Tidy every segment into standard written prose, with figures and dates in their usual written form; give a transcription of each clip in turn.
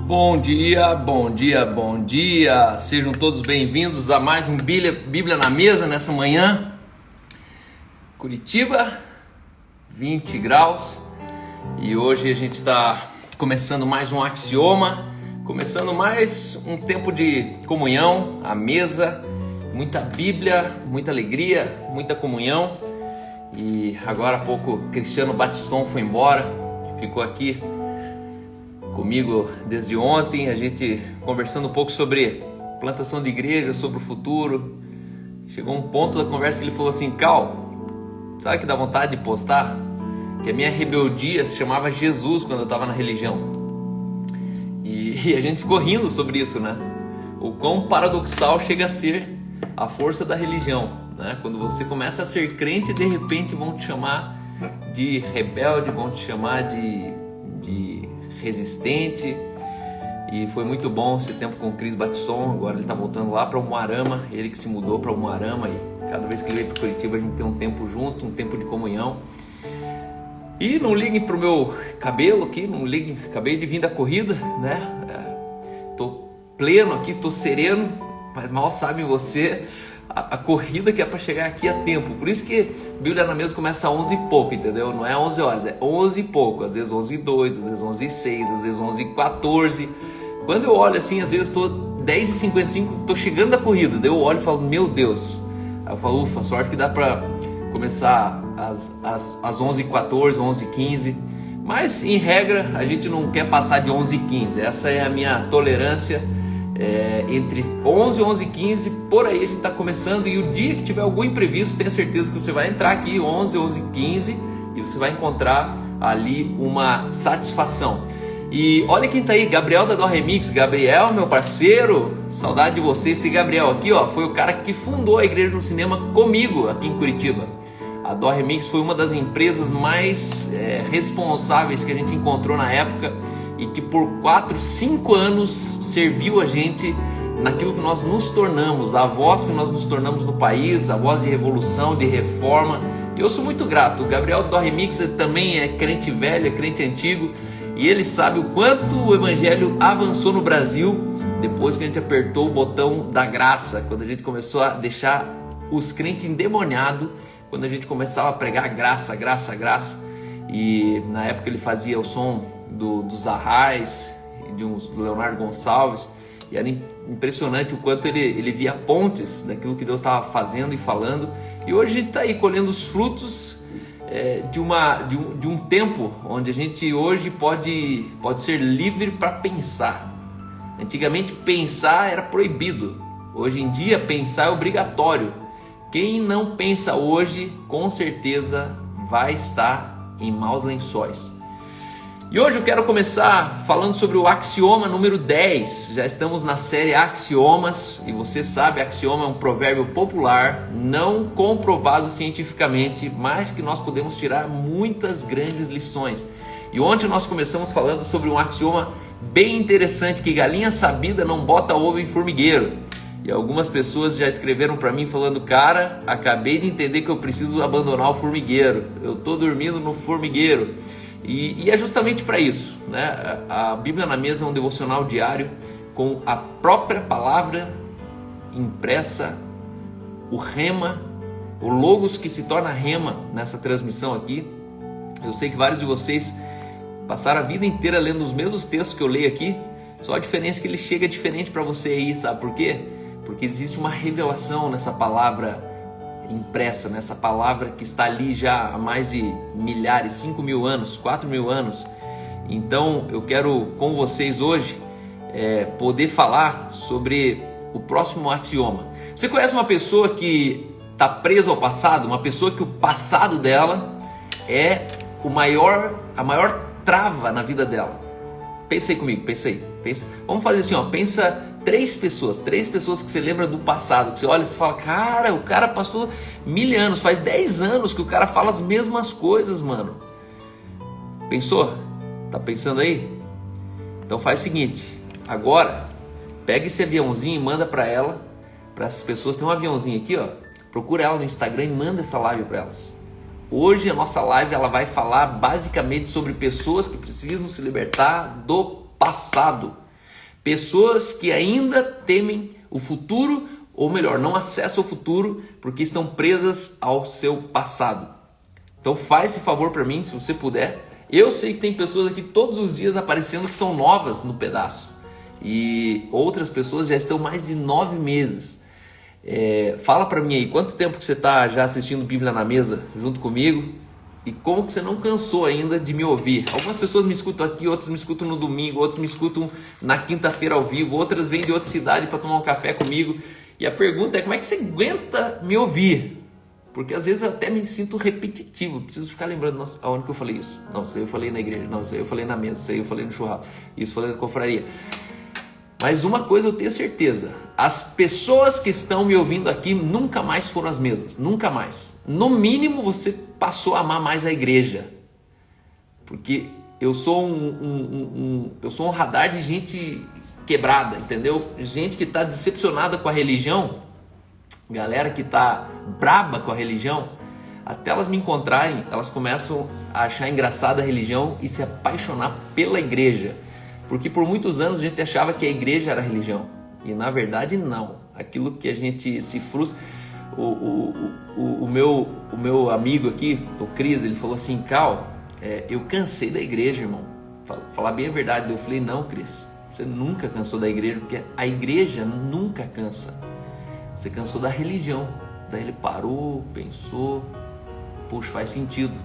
Bom dia, bom dia, bom dia. Sejam todos bem-vindos a mais um Bíblia na Mesa nessa manhã. Curitiba, 20 graus. E hoje a gente está começando mais um axioma, começando mais um tempo de comunhão, à mesa, muita Bíblia, muita alegria, muita comunhão. E agora há pouco Cristiano Batiston foi embora, ficou aqui comigo desde ontem, a gente conversando um pouco sobre plantação de igreja, sobre o futuro. Chegou um ponto da conversa que ele falou assim: Cal, sabe que dá vontade de postar? Que a minha rebeldia se chamava Jesus quando eu estava na religião. E a gente ficou rindo sobre isso, né? O quão paradoxal chega a ser a força da religião, né? Quando você começa a ser crente, de repente vão te chamar de rebelde, vão te chamar de resistente. E foi muito bom esse tempo com o Cris Batiston. Agora ele está voltando lá para Umuarama, ele que se mudou para Umuarama, e cada vez que ele vem para Curitiba a gente tem um tempo junto, um tempo de comunhão. E não liguem pro meu cabelo aqui, não liguem, acabei de vir da corrida, né? Tô pleno aqui, tô sereno, mas mal sabem você a corrida que é para chegar aqui a tempo. Por isso que Bíblia na Mesa começa às 11 e pouco, entendeu? Não é 11 horas, é 11 e pouco. Às vezes 11 e 2, às vezes 11 e 6, às vezes 11 e 14. Quando eu olho assim, às vezes estou 10 e 55, estou chegando da corrida. Daí eu olho e falo, meu Deus. Aí eu falo, ufa, sorte que dá para começar às 11 e 14, 11 e 15. Mas em regra a gente não quer passar de 11 e 15. Essa é a minha tolerância. Entre 11 e 11 e 15, por aí a gente está começando. E o dia que tiver algum imprevisto, tenha certeza que você vai entrar aqui 11, 11 e 15 e você vai encontrar ali uma satisfação. E olha quem tá aí, Gabriel da Dó Remix. Gabriel, meu parceiro, saudade de você. Esse Gabriel aqui, ó, foi o cara que fundou a Igreja no Cinema comigo aqui em Curitiba. A Dó Remix foi uma das empresas mais responsáveis que a gente encontrou na época, e que por 4, 5 anos serviu a gente naquilo que nós nos tornamos, a voz que nós nos tornamos no país, a voz de revolução, de reforma. E eu sou muito grato. O Gabriel do Remix também é crente velho, é crente antigo, e ele sabe o quanto o evangelho avançou no Brasil depois que a gente apertou o botão da graça, quando a gente começou a deixar os crentes endemoniados, quando a gente começava a pregar graça, graça, graça. E na época ele fazia o som dos Arrais, do Leonardo Gonçalves, e era impressionante o quanto ele via pontes daquilo que Deus estava fazendo e falando. E hoje a gente está aí colhendo os frutos de um tempo onde a gente hoje pode ser livre para pensar. Antigamente pensar era proibido, hoje em dia pensar é obrigatório. Quem não pensa hoje, com certeza vai estar em maus lençóis. E hoje eu quero começar falando sobre o axioma número 10. Já estamos na série Axiomas, e você sabe, axioma é um provérbio popular, não comprovado cientificamente, mas que nós podemos tirar muitas grandes lições. E ontem nós começamos falando sobre um axioma bem interessante, que galinha sabida não bota ovo em formigueiro. E algumas pessoas já escreveram para mim falando, cara, acabei de entender que eu preciso abandonar o formigueiro, eu estou dormindo no formigueiro. E é justamente para isso, né? A Bíblia na Mesa é um devocional diário com a própria palavra impressa, o rema, o logos que se torna rema nessa transmissão aqui. Eu sei que vários de vocês passaram a vida inteira lendo os mesmos textos que eu leio aqui, só a diferença é que ele chega diferente para você aí, sabe por quê? Porque existe uma revelação nessa palavra impressa, nessa palavra que está ali já há mais de milhares, 5.000 anos, 4.000 anos. Então eu quero com vocês hoje poder falar sobre o próximo axioma. Você conhece uma pessoa que está presa ao passado? Uma pessoa que o passado dela é a maior trava na vida dela. Pensa aí comigo, pensa. Vamos fazer assim, ó, pensa três pessoas que você lembra do passado, que você olha e você fala, cara, o cara passou 1000 anos, faz 10 anos que o cara fala as mesmas coisas, mano. Pensou? Tá pensando aí? Então faz o seguinte, agora pega esse aviãozinho e manda para essas pessoas. Tem um aviãozinho aqui, ó, procura ela no Instagram e manda essa live para elas. Hoje a nossa live ela vai falar basicamente sobre pessoas que precisam se libertar do passado. Pessoas que ainda temem o futuro, ou melhor, não acessam o futuro porque estão presas ao seu passado. Então faz esse favor para mim, se você puder. Eu sei que tem pessoas aqui todos os dias aparecendo que são novas no pedaço. E outras pessoas já estão mais de 9 meses. Fala para mim aí, quanto tempo que você está já assistindo Bíblia na Mesa junto comigo? E como que você não cansou ainda de me ouvir? Algumas pessoas me escutam aqui, outras me escutam no domingo, outras me escutam na quinta-feira ao vivo, outras vêm de outra cidade para tomar um café comigo. E a pergunta é, como é que você aguenta me ouvir? Porque às vezes eu até me sinto repetitivo, preciso ficar lembrando, nossa, aonde que eu falei isso? Não, isso aí eu falei na igreja, não, isso aí eu falei na mesa, isso aí eu falei no churrasco, isso eu falei na confraria. Mas uma coisa eu tenho certeza, as pessoas que estão me ouvindo aqui nunca mais foram as mesmas, nunca mais. No mínimo você passou a amar mais a igreja, porque eu sou eu sou um radar de gente quebrada, entendeu? Gente que está decepcionada com a religião, galera que está braba com a religião, até elas me encontrarem, elas começam a achar engraçada a religião e se apaixonar pela igreja. Porque por muitos anos a gente achava que a igreja era a religião. E na verdade não. Aquilo que a gente se frustra. O meu amigo aqui, o Cris, ele falou assim, Cal, eu cansei da igreja, irmão. Falar bem a verdade. Eu falei, não, Cris, você nunca cansou da igreja, porque a igreja nunca cansa. Você cansou da religião. Daí ele parou, pensou, puxa, faz sentido.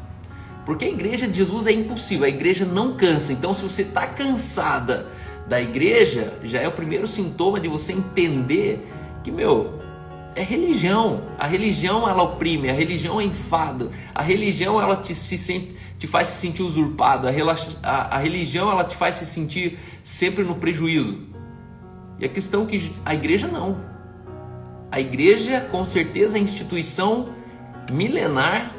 Porque a igreja de Jesus é impossível, a igreja não cansa. Então se você está cansada da igreja, já é o primeiro sintoma de você entender que, é religião. A religião ela oprime, a religião é enfado, a religião ela te faz se sentir usurpado, a religião ela te faz se sentir sempre no prejuízo. E a questão é que a igreja não. A igreja com certeza é a instituição milenar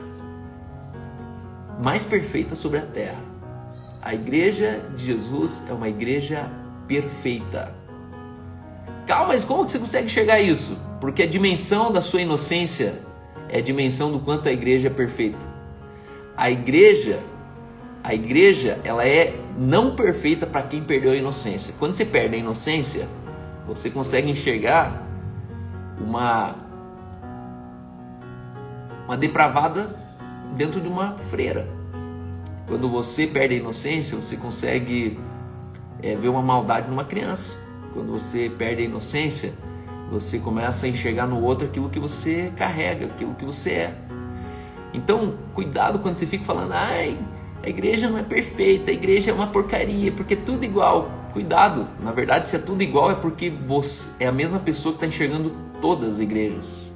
mais perfeita sobre a terra. A igreja de Jesus é uma igreja perfeita. Calma, mas como que você consegue chegar a isso? Porque a dimensão da sua inocência é a dimensão do quanto a igreja é perfeita. A igreja ela é não perfeita para quem perdeu a inocência. Quando você perde a inocência, você consegue enxergar uma depravada dentro de uma freira. Quando você perde a inocência, você consegue ver uma maldade numa criança. Quando você perde a inocência, você começa a enxergar no outro aquilo que você carrega, aquilo que você é. Então, cuidado quando você fica falando, ai, a igreja não é perfeita, a igreja é uma porcaria, porque é tudo igual. Cuidado, na verdade, se é tudo igual é porque você é a mesma pessoa que está enxergando todas as igrejas.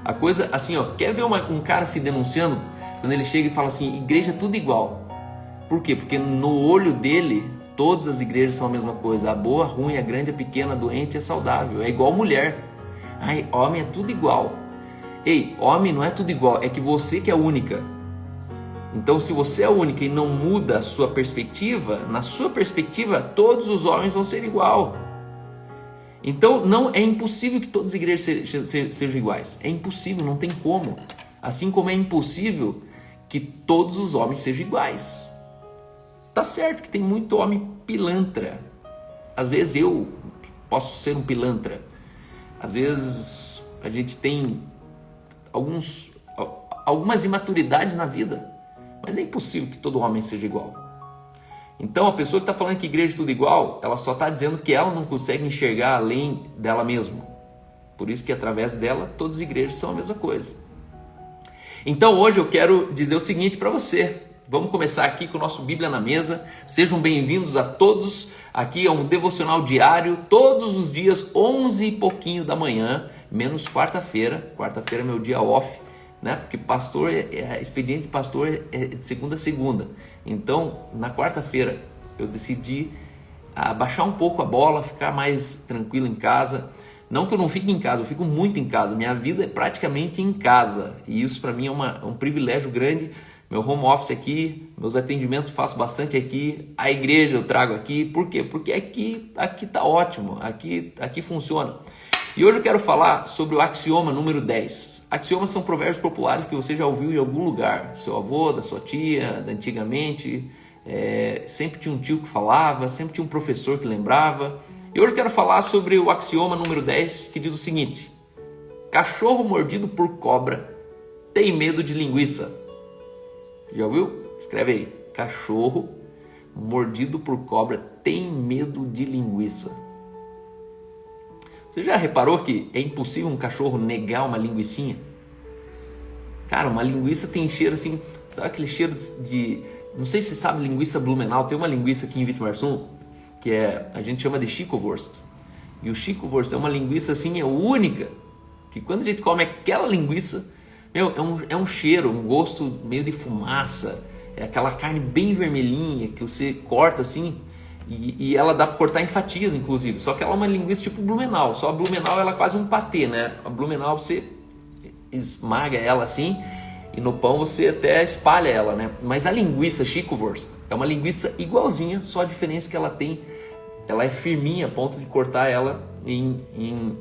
A coisa, assim, quer ver um cara se denunciando? Quando ele chega e fala assim, igreja é tudo igual. Por quê? Porque no olho dele, todas as igrejas são a mesma coisa. A boa, a ruim, a grande, a pequena, a doente, a saudável. É igual mulher. Ai, homem é tudo igual. Ei, homem não é tudo igual, é que você que é única. Então, se você é única e não muda a sua perspectiva, na sua perspectiva, todos os homens vão ser igual. Então, não é impossível que todas as igrejas sejam iguais. É impossível, não tem como. Assim como é impossível que todos os homens sejam iguais. Tá certo que tem muito homem pilantra. Às vezes eu posso ser um pilantra. Às vezes a gente tem algumas imaturidades na vida. Mas é impossível que todo homem seja igual. Então a pessoa que está falando que igreja é tudo igual, ela só está dizendo que ela não consegue enxergar além dela mesma. Por isso que através dela todas as igrejas são a mesma coisa. Então hoje eu quero dizer o seguinte para você. Vamos começar aqui com o nosso Bíblia na Mesa. Sejam bem-vindos a todos. Aqui é um devocional diário, todos os dias, 11 e pouquinho da manhã, menos quarta-feira. Quarta-feira é meu dia off, né? Porque pastor expediente de pastor é de segunda a segunda. Então, na quarta-feira, eu decidi abaixar um pouco a bola, ficar mais tranquilo em casa. Não que eu não fique em casa, eu fico muito em casa. Minha vida é praticamente em casa. E isso para mim é um privilégio grande. Meu home office aqui, meus atendimentos faço bastante aqui, a igreja eu trago aqui. Por quê? Porque aqui tá ótimo, aqui funciona. E hoje eu quero falar sobre o axioma número 10. Axiomas são provérbios populares que você já ouviu em algum lugar. Do seu avô, da sua tia, da antigamente. sempre tinha um tio que falava, sempre tinha um professor que lembrava. E hoje eu quero falar sobre o axioma número 10, que diz o seguinte: cachorro mordido por cobra tem medo de linguiça. Já ouviu? Escreve aí. Cachorro mordido por cobra tem medo de linguiça. Você já reparou que é impossível um cachorro negar uma linguicinha? Cara, uma linguiça tem cheiro assim, sabe aquele cheiro de... Não sei se você sabe linguiça Blumenau, tem uma linguiça aqui em Witmarsum, que a gente chama de Schicklwurst. E o Schicklwurst é uma linguiça assim, é única, que quando a gente come aquela linguiça, meu, é um cheiro, um gosto meio de fumaça, é aquela carne bem vermelhinha que você corta assim, e ela dá para cortar em fatias, inclusive. Só que ela é uma linguiça tipo Blumenau. Só a Blumenau ela é quase um patê, né? A Blumenau você esmaga ela assim e no pão você até espalha ela, né? Mas a linguiça Schicklwurst é uma linguiça igualzinha, só a diferença que ela é firminha a ponto de cortar ela em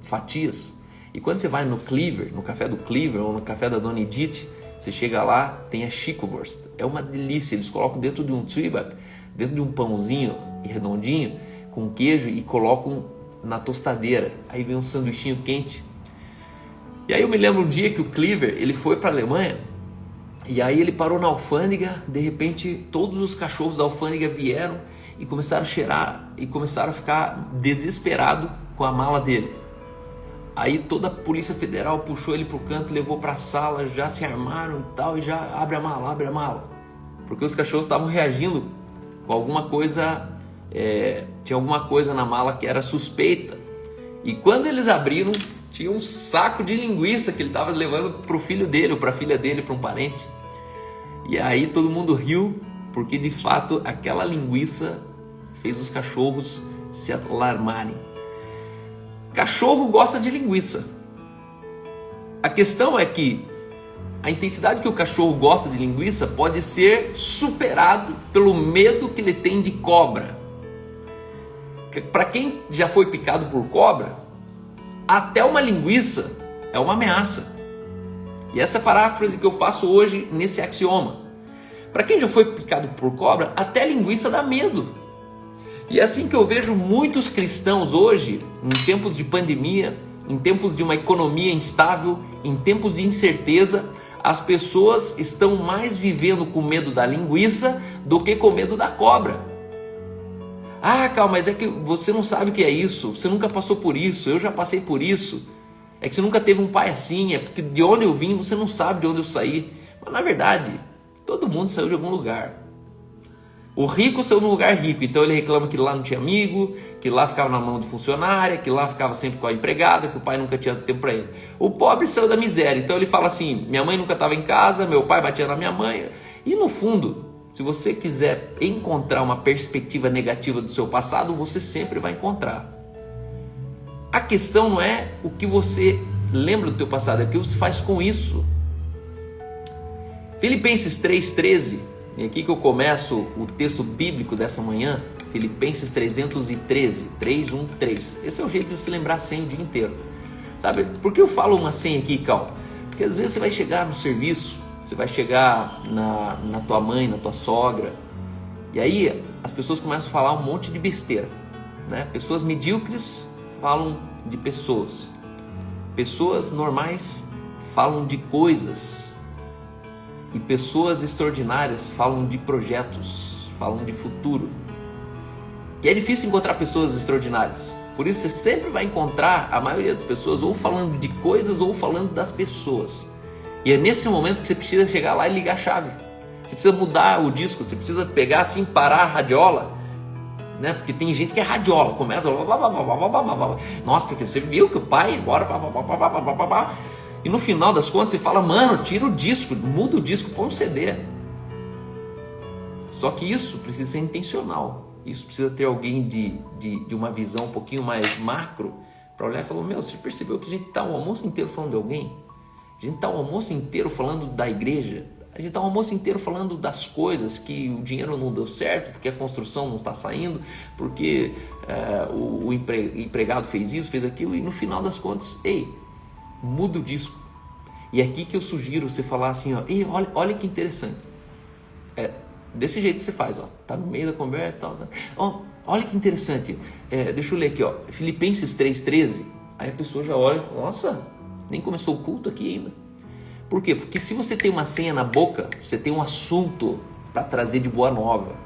fatias. E quando você vai no Cleaver, no café do Cleaver ou no café da Dona Edith, você chega lá, tem a Schicklwurst. É uma delícia, eles colocam dentro de um Zwieback, dentro de um pãozinho redondinho, com queijo, e colocam na tostadeira. Aí vem um sanduichinho quente. E aí eu me lembro um dia que o Cleaver, ele foi para a Alemanha, e aí ele parou na alfândega, de repente todos os cachorros da alfândega vieram e começaram a cheirar, e começaram a ficar desesperados com a mala dele. Aí toda a Polícia Federal puxou ele pro canto, levou para a sala, já se armaram e tal, e já abre a mala. Porque os cachorros estavam reagindo com alguma coisa, tinha alguma coisa na mala que era suspeita. E quando eles abriram, tinha um saco de linguiça que ele estava levando para o filho dele, ou para a filha dele, para um parente. E aí todo mundo riu, porque de fato aquela linguiça fez os cachorros se alarmarem. Cachorro gosta de linguiça. A questão é que a intensidade que o cachorro gosta de linguiça pode ser superado pelo medo que ele tem de cobra. Para quem já foi picado por cobra, até uma linguiça é uma ameaça. E essa é a paráfrase que eu faço hoje nesse axioma. Para quem já foi picado por cobra, até linguiça dá medo. E é assim que eu vejo muitos cristãos hoje, em tempos de pandemia, em tempos de uma economia instável, em tempos de incerteza, as pessoas estão mais vivendo com medo da linguiça do que com medo da cobra. Ah, Cal, mas é que você não sabe o que é isso, você nunca passou por isso, eu já passei por isso. É que você nunca teve um pai assim, é porque de onde eu vim você não sabe de onde eu saí. Mas na verdade, todo mundo saiu de algum lugar. O rico saiu num lugar rico, então ele reclama que lá não tinha amigo, que lá ficava na mão de funcionária, que lá ficava sempre com a empregada, que o pai nunca tinha tempo para ele. O pobre saiu da miséria, então ele fala assim: minha mãe nunca estava em casa, meu pai batia na minha mãe. E no fundo, se você quiser encontrar uma perspectiva negativa do seu passado, você sempre vai encontrar. A questão não é o que você lembra do teu passado, é o que você faz com isso. Filipenses 3,13, e aqui que eu começo o texto bíblico dessa manhã, Filipenses 313, 3:1-3. Esse é o jeito de se lembrar a senha o dia inteiro. Sabe, por que eu falo uma senha aqui, Cal? Porque às vezes você vai chegar no serviço, você vai chegar na tua mãe, na tua sogra, e aí as pessoas começam a falar um monte de besteira, né? Pessoas medíocres falam de pessoas, pessoas normais falam de coisas, e pessoas extraordinárias falam de projetos, falam de futuro. E é difícil encontrar pessoas extraordinárias. Por isso você sempre vai encontrar a maioria das pessoas ou falando de coisas ou falando das pessoas. E é nesse momento que você precisa chegar lá e ligar a chave. Você precisa mudar o disco, você precisa pegar assim, parar a radiola, né? Porque tem gente que é radiola, começa... Nossa, porque você viu que o pai agora... E no final das contas você fala: mano, tira o disco, muda o disco, põe um CD. Só que isso precisa ser intencional. Isso precisa ter alguém de uma visão um pouquinho mais macro para olhar e falar: meu, você percebeu que a gente está o almoço inteiro falando de alguém? A gente está o almoço inteiro falando da igreja? A gente está o almoço inteiro falando das coisas, que o dinheiro não deu certo, porque a construção não está saindo, porque o empregado fez isso, fez aquilo, e no final das contas, ei, muda o disco. E é aqui que eu sugiro você falar assim, ó, ei, olha que interessante. Desse jeito você faz, ó. Tá no meio da conversa e tal. Ó, olha que interessante. Deixa eu ler aqui, ó. Filipenses 3,13. Aí a pessoa já olha, nossa, nem começou o culto aqui ainda. Por quê? Porque se você tem uma senha na boca, você tem um assunto para trazer de boa nova.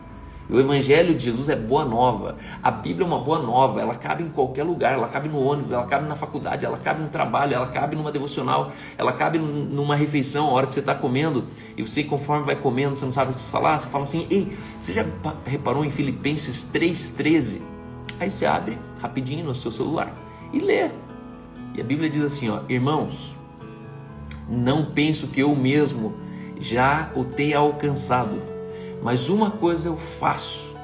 E o Evangelho de Jesus é boa nova. A Bíblia é uma boa nova. Ela cabe em qualquer lugar. Ela cabe no ônibus, ela cabe na faculdade, ela cabe no trabalho, ela cabe numa devocional, ela cabe numa refeição, a hora que você está comendo. E você, conforme vai comendo, você não sabe o que falar, você fala assim, ei, você já reparou em Filipenses 3,13? Aí você abre rapidinho no seu celular e lê. E a Bíblia diz assim, ó, irmãos, não penso que eu mesmo já o tenha alcançado, mas uma coisa eu faço,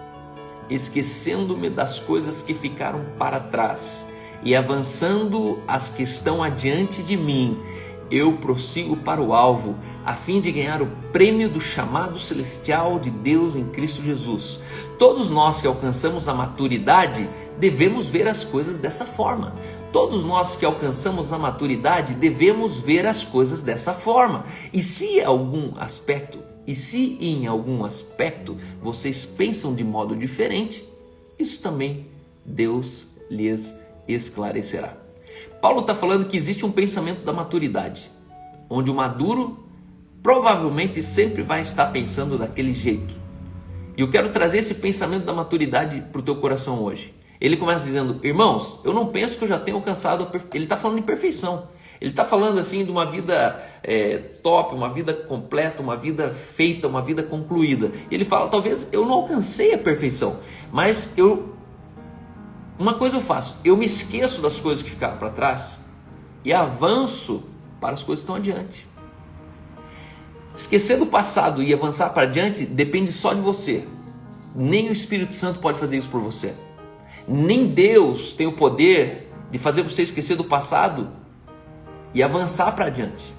esquecendo-me das coisas que ficaram para trás e avançando as que estão adiante de mim, eu prossigo para o alvo, a fim de ganhar o prêmio do chamado celestial de Deus em Cristo Jesus. Todos nós que alcançamos a maturidade devemos ver as coisas dessa forma. Todos nós que alcançamos a maturidade devemos ver as coisas dessa forma. E se em algum aspecto vocês pensam de modo diferente, isso também Deus lhes esclarecerá. Paulo está falando que existe um pensamento da maturidade, onde o maduro provavelmente sempre vai estar pensando daquele jeito. E eu quero trazer esse pensamento da maturidade para o teu coração hoje. Ele começa dizendo, irmãos, eu não penso que eu já tenha alcançado Ele está falando em perfeição. Ele está falando assim de uma vida top, uma vida completa, uma vida feita, uma vida concluída. E ele fala, talvez eu não alcancei a perfeição, mas uma coisa eu faço, eu me esqueço das coisas que ficaram para trás e avanço para as coisas que estão adiante. Esquecer do passado e avançar para adiante depende só de você. Nem o Espírito Santo pode fazer isso por você. Nem Deus tem o poder de fazer você esquecer do passado e avançar para adiante.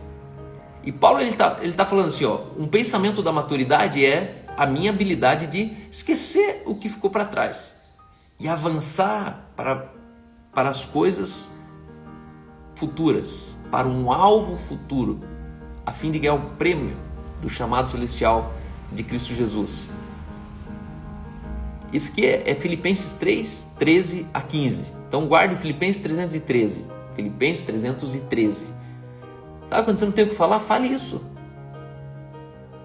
E Paulo ele tá falando assim, ó, um pensamento da maturidade é a minha habilidade de esquecer o que ficou para trás e avançar para as coisas futuras, para um alvo futuro, a fim de ganhar o prêmio do chamado celestial de Cristo Jesus. Isso aqui é Filipenses 3, 13 a 15. Então guarde Filipenses 313. Filipenses 313. Sabe quando você não tem o que falar? Fale isso.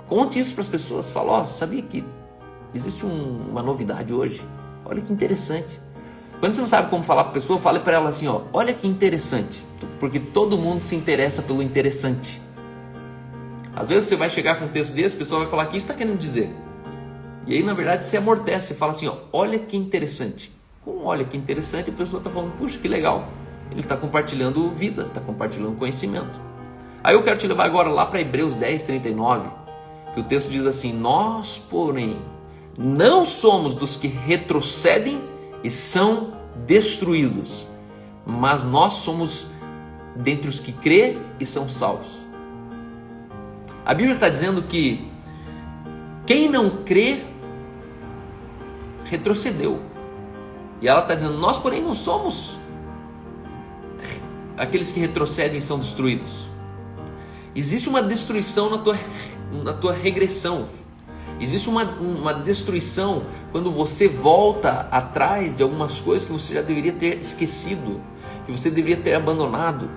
Conte isso para as pessoas. Fala, ó, sabia que existe uma novidade hoje? Olha que interessante. Quando você não sabe como falar para a pessoa, fale para ela assim, ó, olha que interessante. Porque todo mundo se interessa pelo interessante. Às vezes você vai chegar com um texto desse, a pessoa vai falar, o que você está querendo dizer? E aí, na verdade, você amortece, você fala assim, ó, olha que interessante. Com olha que interessante, a pessoa está falando, puxa, que legal. Ele está compartilhando vida, está compartilhando conhecimento. Aí eu quero te levar agora lá para Hebreus 10, 39, que o texto diz assim, nós, porém, não somos dos que retrocedem e são destruídos, mas nós somos dentre os que crê e são salvos. A Bíblia está dizendo que quem não crê retrocedeu. E ela está dizendo, nós porém não somos aqueles que retrocedem e são destruídos. Existe uma destruição na tua regressão. Existe uma destruição quando você volta atrás de algumas coisas que você já deveria ter esquecido, que você deveria ter abandonado.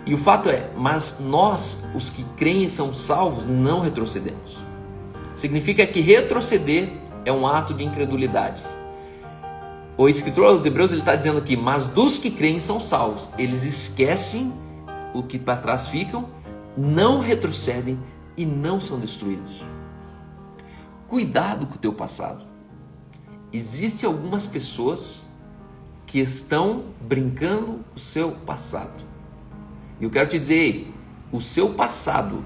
E o fato é, mas nós, os que creem e são salvos, não retrocedemos. Significa que retroceder é um ato de incredulidade. O escritor aos Hebreus ele está dizendo aqui, mas dos que creem são salvos. Eles esquecem o que para trás ficam, não retrocedem e não são destruídos. Cuidado com o teu passado. Existem algumas pessoas que estão brincando com o seu passado. E eu quero te dizer, o seu passado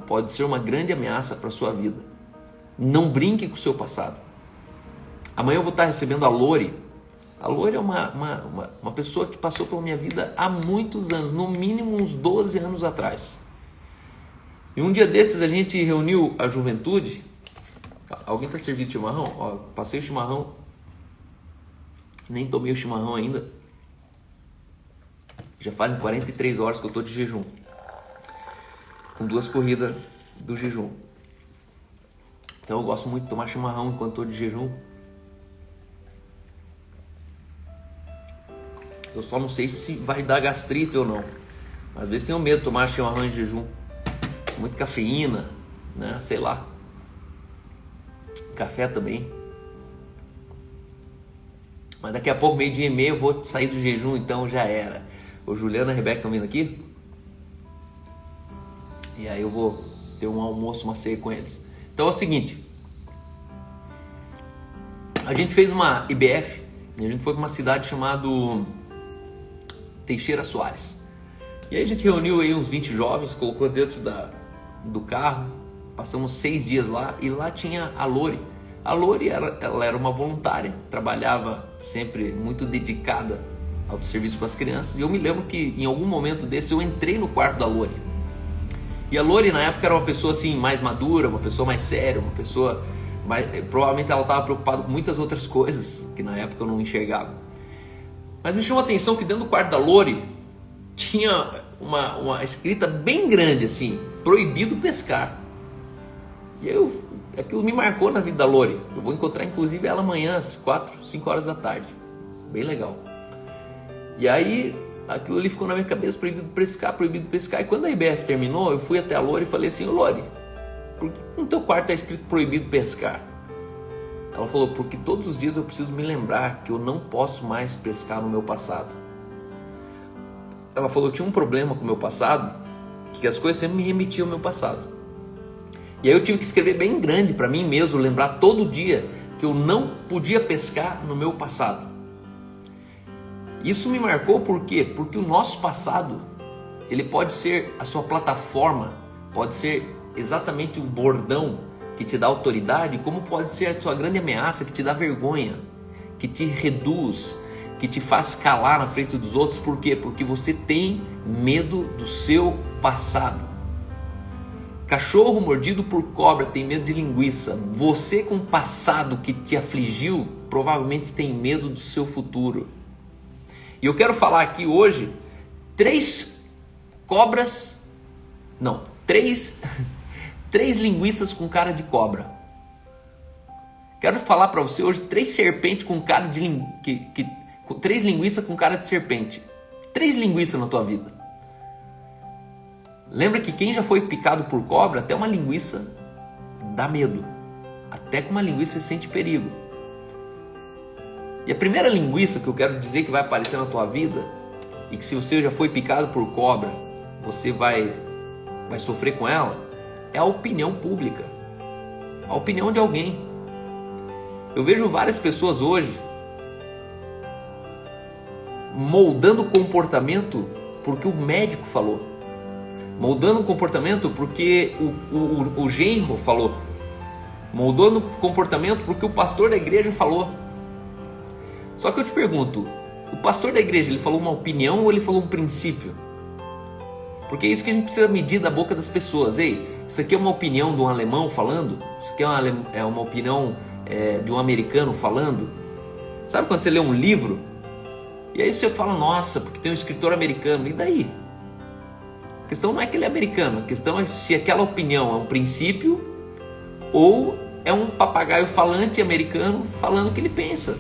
pode ser uma grande ameaça para a sua vida. Não brinque com o seu passado. Amanhã eu vou estar recebendo a Lori. A Lori é uma pessoa que passou pela minha vida há muitos anos, no mínimo uns 12 anos atrás. E um dia desses a gente reuniu a juventude. Alguém está servindo chimarrão? Ó, passei o chimarrão, nem tomei o chimarrão ainda. Já fazem 43 horas que eu estou de jejum, com 2 corridas do jejum. Então eu gosto muito de tomar chimarrão enquanto estou de jejum. Eu só não sei se vai dar gastrite ou não. Às vezes tenho medo de tomar chimarrão em jejum. Muita cafeína, né? Sei lá. Café também. Mas daqui a pouco, 12:30, eu vou sair do jejum, então já era. O Juliana e a Rebeca estão vindo aqui. E aí eu vou ter um almoço, uma ceia com eles. Então é o seguinte. A gente fez uma IBF. E a gente foi para uma cidade chamada Teixeira Soares. E aí a gente reuniu aí uns 20 jovens, colocou dentro do carro. Passamos 6 dias lá. E lá tinha a Lori. A Lori, ela era uma voluntária, trabalhava sempre muito dedicada ao serviço com as crianças. E eu me lembro que em algum momento desse eu entrei no quarto da Lori. E a Lori na época era uma pessoa assim mais madura, uma pessoa mais séria, uma pessoa mais... Provavelmente ela estava preocupada com muitas outras coisas que na época eu não enxergava. Mas me chamou a atenção que dentro do quarto da Lori tinha uma escrita bem grande assim, proibido pescar. E aquilo me marcou na vida da Lori. Eu vou encontrar inclusive ela amanhã às 4, 5 horas da tarde. Bem legal. E aí aquilo ali ficou na minha cabeça, proibido pescar, proibido pescar. E quando a IBF terminou, eu fui até a Lori e falei assim: Lori, por que no teu quarto está escrito proibido pescar? Ela falou: porque todos os dias eu preciso me lembrar que eu não posso mais pescar no meu passado. Ela falou: eu tinha um problema com o meu passado, que as coisas sempre me remetiam ao meu passado. E aí eu tive que escrever bem grande para mim mesmo, lembrar todo dia que eu não podia pescar no meu passado. Isso me marcou por quê? Porque o nosso passado, ele pode ser a sua plataforma, pode ser exatamente o bordão que te dá autoridade, como pode ser a sua grande ameaça que te dá vergonha, que te reduz, que te faz calar na frente dos outros. Por quê? Porque você tem medo do seu passado. Cachorro mordido por cobra tem medo de linguiça. Você com o passado que te afligiu, provavelmente tem medo do seu futuro. E eu quero falar aqui hoje três linguiças com cara de cobra. Quero falar para você hoje 3 serpentes com cara de 3 linguiças com cara de serpente. 3 linguiças na tua vida. Lembra que quem já foi picado por cobra, até uma linguiça dá medo. Até com uma linguiça você sente perigo. E a primeira linguiça que eu quero dizer que vai aparecer na tua vida, e que se você já foi picado por cobra, você vai sofrer com ela, é a opinião pública. A opinião de alguém. Eu vejo várias pessoas hoje moldando comportamento porque o médico falou. Moldando o comportamento porque o genro falou. Moldando o comportamento porque o pastor da igreja falou. Só que eu te pergunto, o pastor da igreja, ele falou uma opinião ou ele falou um princípio? Porque é isso que a gente precisa medir da boca das pessoas. Ei, isso aqui é uma opinião de um alemão falando? Isso aqui é uma opinião de um americano falando? Sabe quando você lê um livro e aí você fala, nossa, porque tem um escritor americano, e daí? A questão não é que ele é americano, a questão é se aquela opinião é um princípio ou é um papagaio falante americano falando o que ele pensa.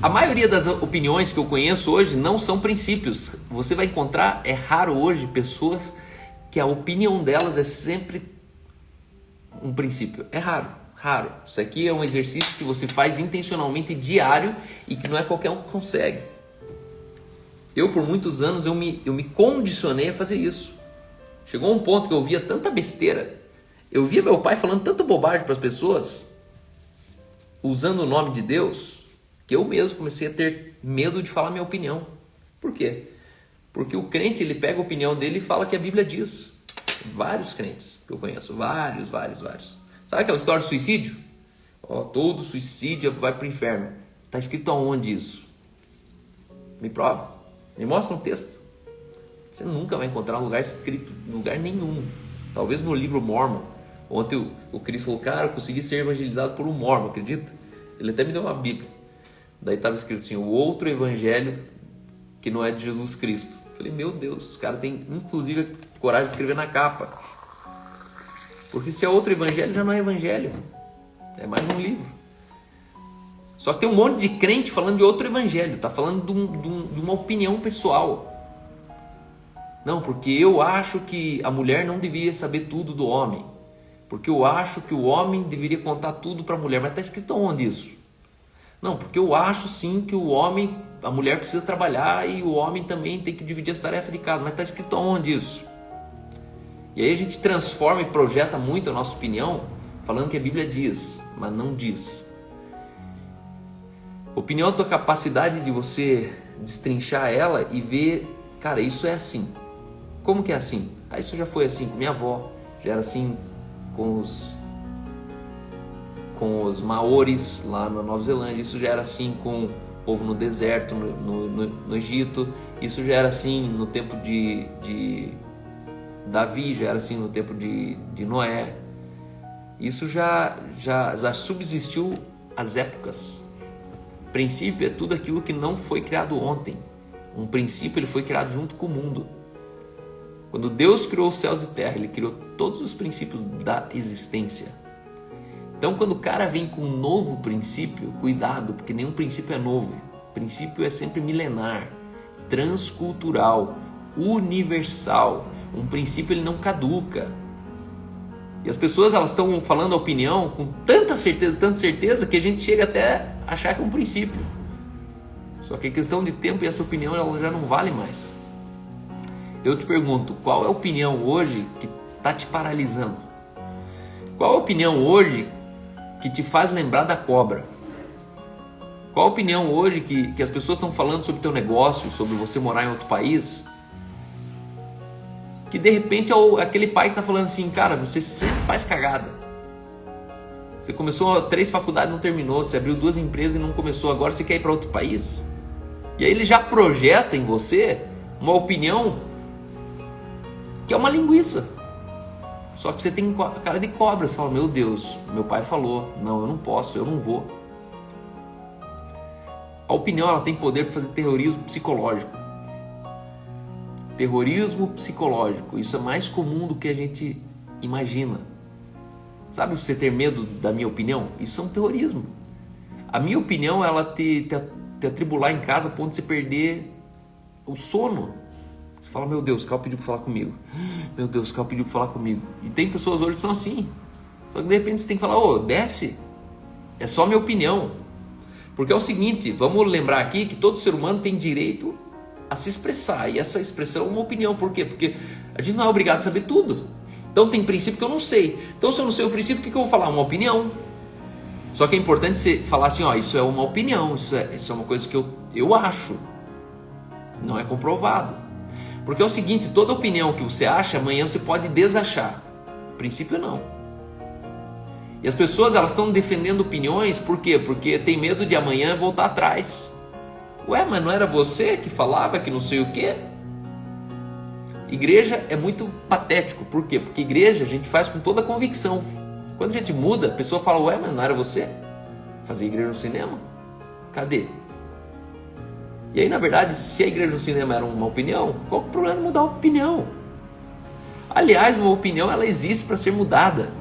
A maioria das opiniões que eu conheço hoje não são princípios. Você vai encontrar, é raro hoje, pessoas que a opinião delas é sempre um princípio. É raro, raro. Isso aqui é um exercício que você faz intencionalmente diário e que não é qualquer um que consegue. Eu, por muitos anos, eu me condicionei a fazer isso. Chegou um ponto que eu via tanta besteira. Eu via meu pai falando tanta bobagem para as pessoas, usando o nome de Deus, que eu mesmo comecei a ter medo de falar minha opinião. Por quê? Porque o crente, ele pega a opinião dele e fala que a Bíblia diz. Vários crentes que eu conheço, vários. Sabe aquela história do suicídio? Todo suicídio vai para o inferno. Está escrito aonde isso? Me prova. Me mostra um texto. Você nunca vai encontrar um lugar escrito, em lugar nenhum. Talvez no livro Mormon. Ontem o Cris falou, cara, eu consegui ser evangelizado por um Mormon, acredita? Ele até me deu uma Bíblia. Daí estava escrito assim, o outro evangelho que não é de Jesus Cristo. Eu falei, meu Deus, os caras têm inclusive coragem de escrever na capa. Porque se é outro evangelho, já não é evangelho. É mais um livro. Só que tem um monte de crente falando de outro evangelho. Está falando de uma opinião pessoal. Não, porque eu acho que a mulher não deveria saber tudo do homem. Porque eu acho que o homem deveria contar tudo para a mulher. Mas está escrito onde isso? Não, porque eu acho sim que o homem, a mulher precisa trabalhar e o homem também tem que dividir as tarefas de casa. Mas está escrito onde isso? E aí a gente transforma e projeta muito a nossa opinião, falando que a Bíblia diz, mas não diz. Opinião é a tua capacidade de você destrinchar ela e ver, cara, isso é assim. Como que é assim? Ah, isso já foi assim com minha avó, já era assim com os maoris lá na Nova Zelândia, isso já era assim com o povo no deserto, no Egito, isso já era assim no tempo de Davi, já era assim no tempo de Noé. Isso já subsistiu às épocas. Princípio é tudo aquilo que não foi criado ontem. Um princípio ele foi criado junto com o mundo. Quando Deus criou os céus e terra, Ele criou todos os princípios da existência. Então quando o cara vem com um novo princípio, cuidado, porque nenhum princípio é novo. Princípio é sempre milenar, transcultural, universal. Um princípio ele não caduca. E as pessoas elas estão falando a opinião com tanta certeza que a gente chega até a achar que é um princípio. Só que é questão de tempo e essa opinião ela já não vale mais. Eu te pergunto, qual é a opinião hoje que está te paralisando? Qual a opinião hoje que te faz lembrar da cobra? Qual a opinião hoje que as pessoas estão falando sobre o teu negócio, sobre você morar em outro país? Que de repente é aquele pai que está falando assim, cara, você sempre faz cagada. Você começou 3 faculdades e não terminou, você abriu 2 empresas e não começou, agora você quer ir para outro país? E aí ele já projeta em você uma opinião que é uma linguiça. Só que você tem cara de cobra, você fala, meu Deus, meu pai falou, não, eu não posso, eu não vou. A opinião ela tem poder para fazer terrorismo psicológico. Terrorismo psicológico, isso é mais comum do que a gente imagina. Sabe você ter medo da minha opinião? Isso é um terrorismo. A minha opinião, ela te atribular em casa a ponto de você perder o sono. Você fala, meu Deus, o Cal pediu para falar comigo. Meu Deus, o Cal pediu para falar comigo. E tem pessoas hoje que são assim. Só que de repente você tem que falar, ô, desce. É só minha opinião. Porque é o seguinte, vamos lembrar aqui que todo ser humano tem direito a se expressar. E essa expressão é uma opinião. Por quê? Porque a gente não é obrigado a saber tudo. Então tem princípio que eu não sei. Então se eu não sei o princípio, o que eu vou falar? Uma opinião. Só que é importante você falar assim, ó, isso é uma opinião. Isso é uma coisa que eu acho. Não é comprovado. Porque é o seguinte, toda opinião que você acha, amanhã você pode desachar. Princípio não. E as pessoas elas estão defendendo opiniões, por quê? Porque tem medo de amanhã voltar atrás. Ué, mas não era você que falava que não sei o quê? Igreja é muito patético, por quê? Porque igreja a gente faz com toda a convicção. Quando a gente muda, a pessoa fala, ué, mas não era você? Fazer igreja no cinema? Cadê? E aí, na verdade, se a igreja no cinema era uma opinião, qual que é o problema de mudar a opinião? Aliás, uma opinião ela existe para ser mudada.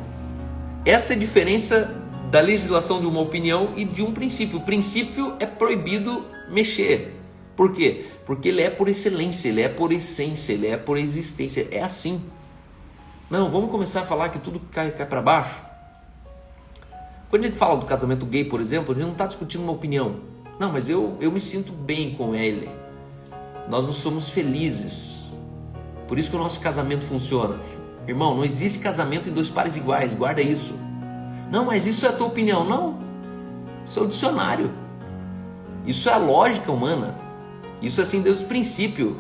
Essa é a diferença da legislação de uma opinião e de um princípio. O princípio é proibido mexer. Por quê? Porque ele é por excelência, ele é por essência, ele é por existência. É assim. Não, vamos começar a falar que tudo cai para baixo? Quando a gente fala do casamento gay, por exemplo, a gente não está discutindo uma opinião. Não, mas eu me sinto bem com ele. Nós não somos felizes. Por isso que o nosso casamento funciona. Irmão, não existe casamento em 2 pares iguais, guarda isso. Não, mas isso é a tua opinião. Não, isso é o dicionário. Isso é a lógica humana. Isso é assim desde o princípio.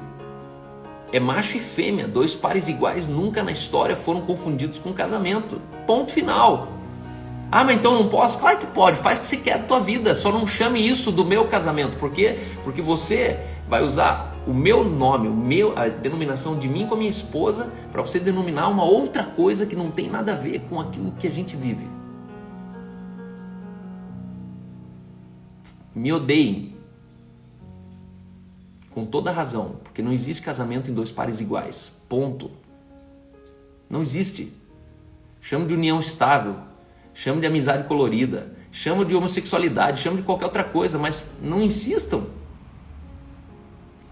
É macho e fêmea, 2 pares iguais nunca na história foram confundidos com casamento. Ponto final. Ah, mas então não posso? Claro que pode, faz o que você quer da tua vida, só não chame isso do meu casamento. Por quê? Porque você vai usar o meu nome, a denominação de mim com a minha esposa, para você denominar uma outra coisa que não tem nada a ver com aquilo que a gente vive. Me odeiem, com toda razão, porque não existe casamento em 2 pares iguais, ponto. Não existe. chama de união estável, chama de amizade colorida, chama de homossexualidade, chama de qualquer outra coisa, mas não insistam.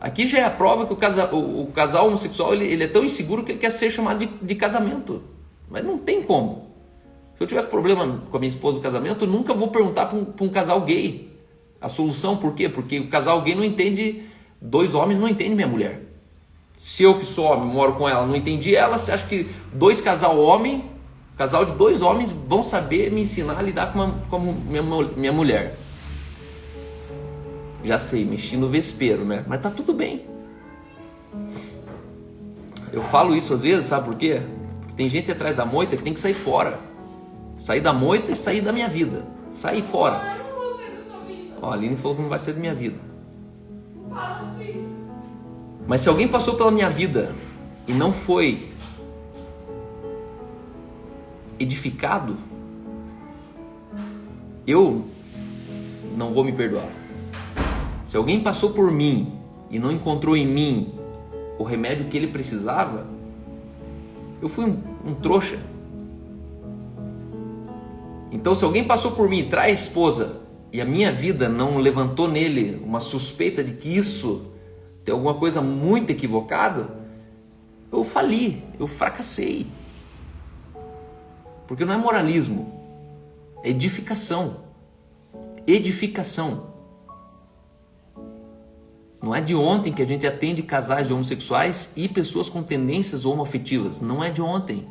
Aqui já é a prova que o casal homossexual ele é tão inseguro que ele quer ser chamado de casamento. Mas não tem como. Se eu tiver problema com a minha esposa no casamento, eu nunca vou perguntar para um casal gay a solução. Por quê? Porque o casal gay não entende, dois homens não entendem minha mulher. Se eu que sou homem, moro com ela, não entendi ela, você acha que casal de dois homens vão saber me ensinar a lidar com a minha mulher? Já sei, mexi no vespeiro, né? Mas tá tudo bem. Eu falo isso às vezes, sabe por quê? Porque tem gente atrás da moita que tem que sair fora. Sair da moita e sair da minha vida. Sair fora. Eu não vou sair da sua vida. Ó, a Aline falou que não vai ser da minha vida. Não fala assim. Mas se alguém passou pela minha vida e não foi edificado, eu não vou me perdoar. Se alguém passou por mim e não encontrou em mim o remédio que ele precisava, eu fui um trouxa. Então, se alguém passou por mim e trai a esposa e a minha vida não levantou nele uma suspeita de que isso tem alguma coisa muito equivocada, eu fali, eu fracassei. Porque não é moralismo, é edificação. Edificação. Não é de ontem que a gente atende casais de homossexuais e pessoas com tendências homoafetivas. Não é de ontem.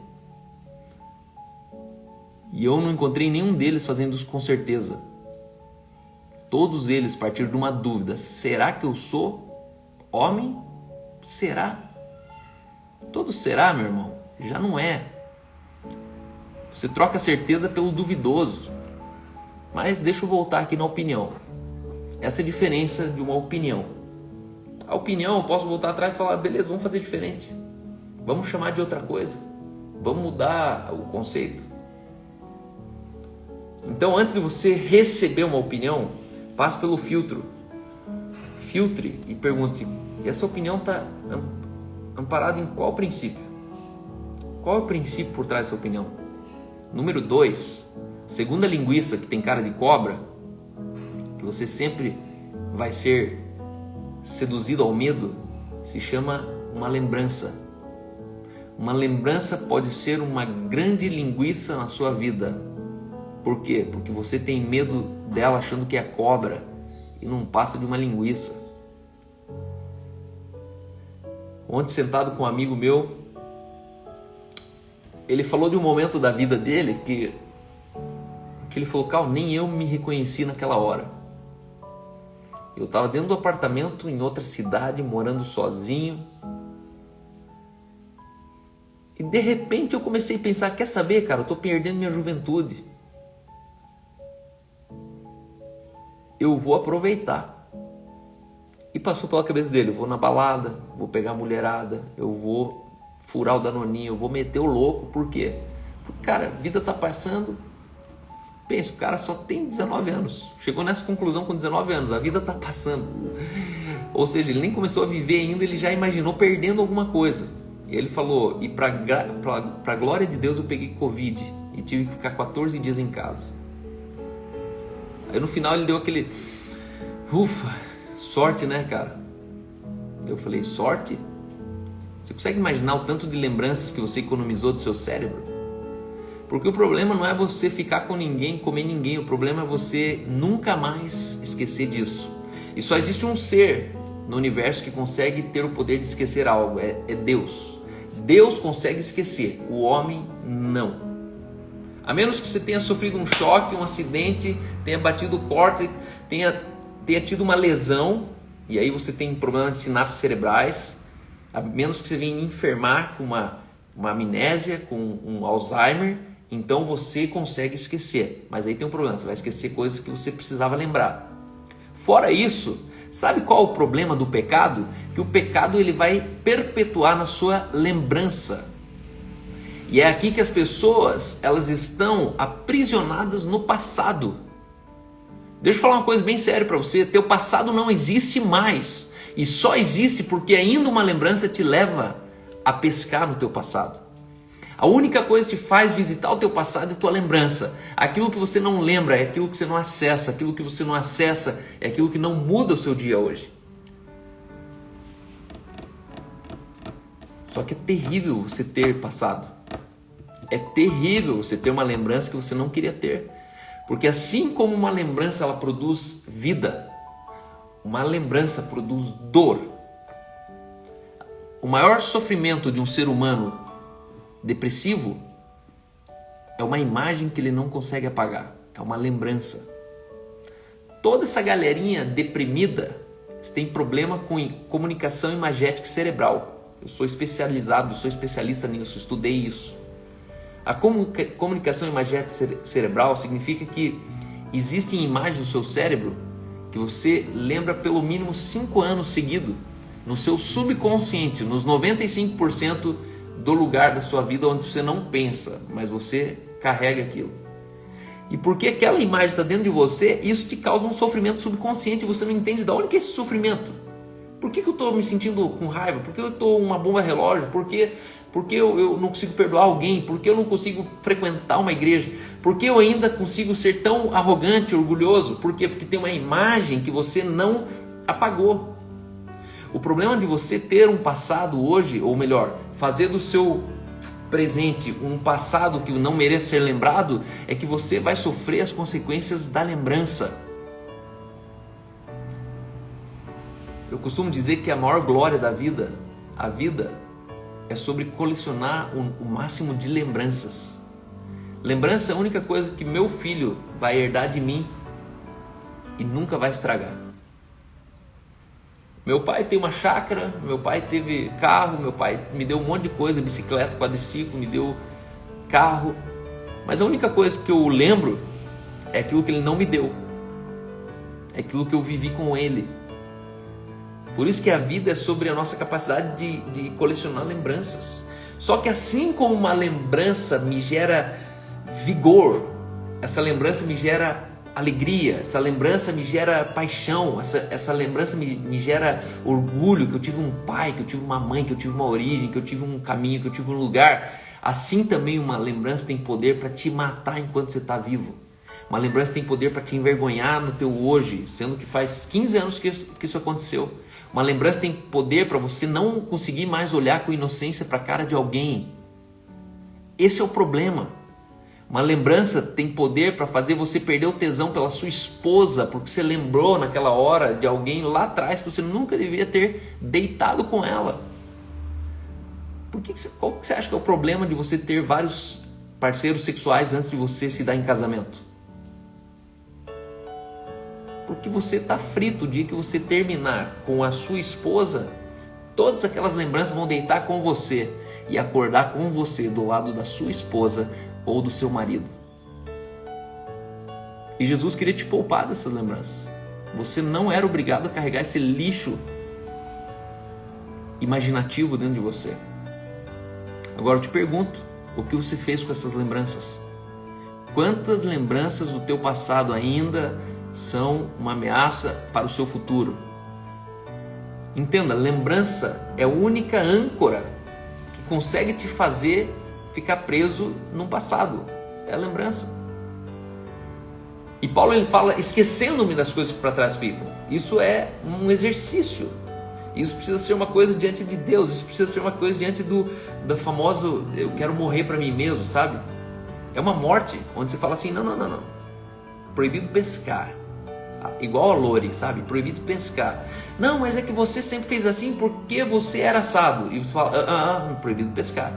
E eu não encontrei nenhum deles fazendo isso com certeza. Todos eles partiram de uma dúvida: será que eu sou homem? Será? Todo será, meu irmão? Já não é. Você troca a certeza pelo duvidoso. Mas deixa eu voltar aqui na opinião. Essa é a diferença de uma opinião. A opinião, eu posso voltar atrás e falar: beleza, vamos fazer diferente. Vamos chamar de outra coisa. Vamos mudar o conceito. Então, antes de você receber uma opinião, passe pelo filtro. Filtre e pergunte: essa opinião está amparada em qual princípio? Qual é o princípio por trás dessa opinião? Número 2, segundo a linguiça que tem cara de cobra, que você sempre vai ser seduzido ao medo, se chama uma lembrança. Uma lembrança pode ser uma grande linguiça na sua vida. Por quê? Porque você tem medo dela achando que é cobra e não passa de uma linguiça. Ontem, sentado com um amigo meu, ele falou de um momento da vida dele que ele falou: Cal, nem eu me reconheci naquela hora. Eu estava dentro do apartamento em outra cidade, morando sozinho. E de repente eu comecei a pensar: quer saber, cara, eu estou perdendo minha juventude. Eu vou aproveitar. E passou pela cabeça dele: eu vou na balada, vou pegar a mulherada, eu vou furar o danoninho, eu vou meter o louco. Por quê? Porque, cara, a vida tá passando. Pensa, o cara só tem 19 anos. Chegou nessa conclusão com 19 anos. A vida tá passando. Ou seja, ele nem começou a viver ainda, ele já imaginou perdendo alguma coisa. E ele falou: e pra glória de Deus eu peguei Covid e tive que ficar 14 dias em casa. Aí no final ele deu aquele: ufa, sorte, né, cara? Eu falei: sorte? Você consegue imaginar o tanto de lembranças que você economizou do seu cérebro? Porque o problema não é você ficar com ninguém, comer ninguém. O problema é você nunca mais esquecer disso. E só existe um ser no universo que consegue ter o poder de esquecer algo. É Deus. Deus consegue esquecer. O homem não. A menos que você tenha sofrido um choque, um acidente, tenha batido o córtex, tenha tido uma lesão, e aí você tem problema de sinapses cerebrais. A menos que você venha enfermar com uma amnésia, com um Alzheimer, então você consegue esquecer. Mas aí tem um problema: você vai esquecer coisas que você precisava lembrar. Fora isso, sabe qual é o problema do pecado? Que o pecado ele vai perpetuar na sua lembrança. E é aqui que as pessoas elas estão aprisionadas no passado. Deixa eu falar uma coisa bem séria para você: teu passado não existe mais. E só existe porque ainda uma lembrança te leva a pescar no teu passado. A única coisa que te faz visitar o teu passado é tua lembrança. Aquilo que você não lembra é aquilo que você não acessa. Aquilo que você não acessa é aquilo que não muda o seu dia hoje. Só que é terrível você ter passado. É terrível você ter uma lembrança que você não queria ter. Porque assim como uma lembrança ela produz vida, uma lembrança produz dor. O maior sofrimento de um ser humano depressivo é uma imagem que ele não consegue apagar. É uma lembrança. Toda essa galerinha deprimida tem problema com comunicação imagética cerebral. Eu sou especializado, sou especialista nisso, estudei isso. A comunicação imagética cerebral significa que existem imagens do seu cérebro que você lembra pelo mínimo 5 anos seguidos no seu subconsciente, nos 95% do lugar da sua vida onde você não pensa, mas você carrega aquilo. E porque aquela imagem está dentro de você, isso te causa um sofrimento subconsciente e você não entende de onde que é esse sofrimento. Por que eu estou me sentindo com raiva? Por que eu estou uma bomba relógio? Por que eu não consigo perdoar alguém? Por que eu não consigo frequentar uma igreja? Por que eu ainda consigo ser tão arrogante, orgulhoso? Por quê? Porque tem uma imagem que você não apagou. O problema de você ter um passado hoje, ou melhor, fazer do seu presente um passado que não merece ser lembrado, é que você vai sofrer as consequências da lembrança. Eu costumo dizer que a maior glória da vida, a vida, é sobre colecionar o máximo de lembranças. Lembrança é a única coisa que meu filho vai herdar de mim e nunca vai estragar. Meu pai tem uma chácara, meu pai teve carro, meu pai me deu um monte de coisa, bicicleta, quadriciclo, me deu carro. Mas a única coisa que eu lembro é aquilo que ele não me deu. É aquilo que eu vivi com ele. Por isso que a vida é sobre a nossa capacidade de colecionar lembranças. Só que assim como uma lembrança me gera vigor, essa lembrança me gera alegria, essa lembrança me gera paixão, essa lembrança me gera orgulho, que eu tive um pai, que eu tive uma mãe, que eu tive uma origem, que eu tive um caminho, que eu tive um lugar. Assim também uma lembrança tem poder para te matar enquanto você está vivo. Uma lembrança tem poder para te envergonhar no teu hoje, sendo que faz 15 anos que isso aconteceu. Uma lembrança tem poder para você não conseguir mais olhar com inocência para a cara de alguém. Esse é o problema. Uma lembrança tem poder para fazer você perder o tesão pela sua esposa, porque você lembrou naquela hora de alguém lá atrás que você nunca deveria ter deitado com ela. Qual que você acha que é o problema de você ter vários parceiros sexuais antes de você se dar em casamento? Porque você está frito o dia que você terminar com a sua esposa, todas aquelas lembranças vão deitar com você e acordar com você do lado da sua esposa ou do seu marido. E Jesus queria te poupar dessas lembranças. Você não era obrigado a carregar esse lixo imaginativo dentro de você. Agora eu te pergunto, o que você fez com essas lembranças? Quantas lembranças do teu passado ainda são uma ameaça para o seu futuro? Entenda, lembrança é a única âncora que consegue te fazer ficar preso no passado. É a lembrança. E Paulo ele fala, esquecendo-me das coisas que para trás ficam. Isso é um exercício. Isso precisa ser uma coisa diante de Deus. Isso precisa ser uma coisa diante do famoso, eu quero morrer para mim mesmo, sabe? É uma morte, onde você fala assim, não. Proibido pescar. Igual a Lori, sabe? Proibido pescar. Não, mas é que você sempre fez assim porque você era assado. E você fala, proibido pescar.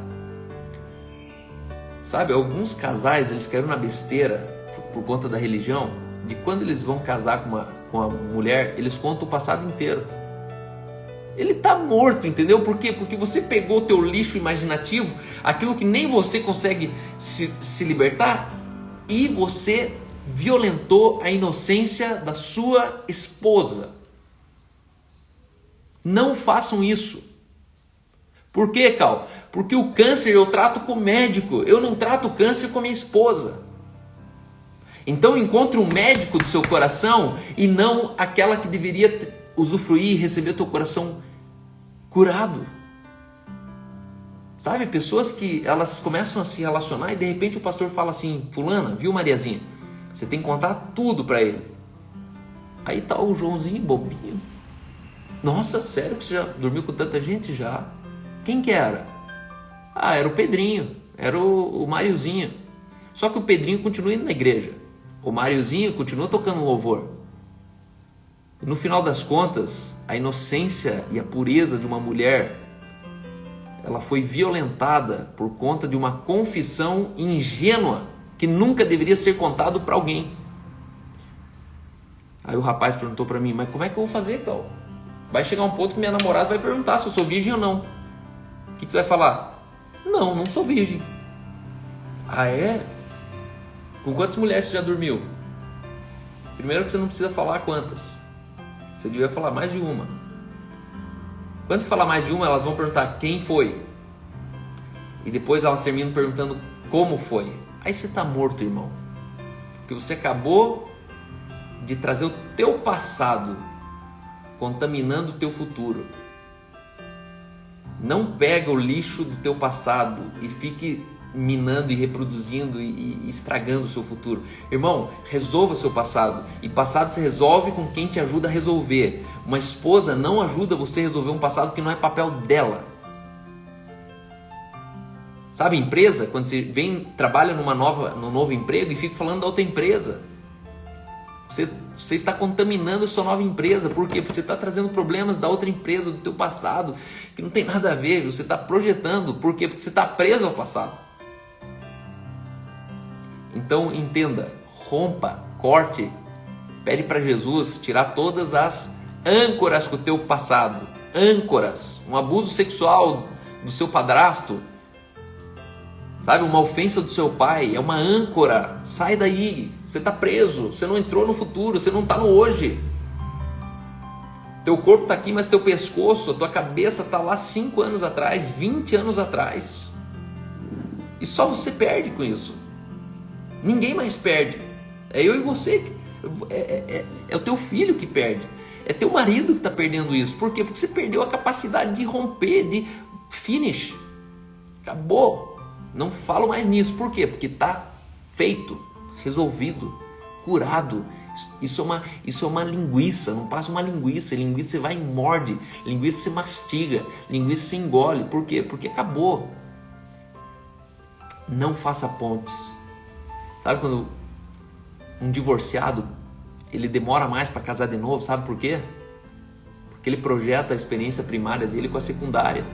Sabe, alguns casais, eles caíram na besteira por conta da religião, de quando eles vão casar com a mulher, eles contam o passado inteiro. Ele tá morto, entendeu? Por quê? Porque você pegou o teu lixo imaginativo, aquilo que nem você consegue se libertar, e você violentou a inocência da sua esposa. Não façam isso. Por quê, Cal? Porque o câncer eu trato com o médico, eu não trato o câncer com a minha esposa. Então encontre um médico do seu coração e não aquela que deveria usufruir e receber teu coração curado. Sabe, pessoas que elas começam a se relacionar e de repente o pastor fala assim: fulana, viu Mariazinha? Você tem que contar tudo para ele. Aí tá o Joãozinho bobinho. Nossa, sério que você já dormiu com tanta gente? Já. Quem que era? Ah, era o Pedrinho, era o Máriozinho. Só que o Pedrinho continua indo na igreja. O Máriozinho continua tocando louvor. E no final das contas, a inocência e a pureza de uma mulher, ela foi violentada por conta de uma confissão ingênua que nunca deveria ser contado para alguém. Aí o rapaz perguntou para mim: mas como é que eu vou fazer, Cal? Vai chegar um ponto que minha namorada vai perguntar se eu sou virgem ou não. O que você vai falar? Não, não sou virgem. Ah, é? Com quantas mulheres você já dormiu? Primeiro que você não precisa falar quantas. Você devia falar mais de uma. Quando você falar mais de uma, elas vão perguntar quem foi. E depois elas terminam perguntando como foi. Aí você está morto, irmão. Porque você acabou de trazer o teu passado contaminando o teu futuro. Não pega o lixo do teu passado e fique minando e reproduzindo e estragando o seu futuro. Irmão, resolva seu passado. E passado se resolve com quem te ajuda a resolver. Uma esposa não ajuda você a resolver um passado que não é papel dela. Sabe, empresa, quando você trabalha num novo emprego e fica falando da outra empresa. Você está contaminando a sua nova empresa. Por quê? Porque você está trazendo problemas da outra empresa, do teu passado, que não tem nada a ver. Você está projetando. Por quê? Porque você está preso ao passado. Então entenda, rompa, corte, pede para Jesus tirar todas as âncoras com o teu passado. Âncoras, um abuso sexual do seu padrasto, sabe, uma ofensa do seu pai, é uma âncora. Sai daí, você está preso, você não entrou no futuro, você não está no hoje. Teu corpo está aqui, mas teu pescoço, a tua cabeça está lá 5 anos atrás, 20 anos atrás. E só você perde com isso. Ninguém mais perde. É eu e você. É o teu filho que perde. É teu marido que está perdendo isso. Por quê? Porque você perdeu a capacidade de romper, de finish. Acabou. Não falo mais nisso. Por quê? Porque está feito, resolvido, curado. Isso é uma linguiça. Não passa uma linguiça. Linguiça você vai e morde. Linguiça você mastiga. Linguiça você engole. Por quê? Porque acabou. Não faça pontes. Sabe quando um divorciado ele demora mais para casar de novo? Sabe por quê? Porque ele projeta a experiência primária dele com a secundária.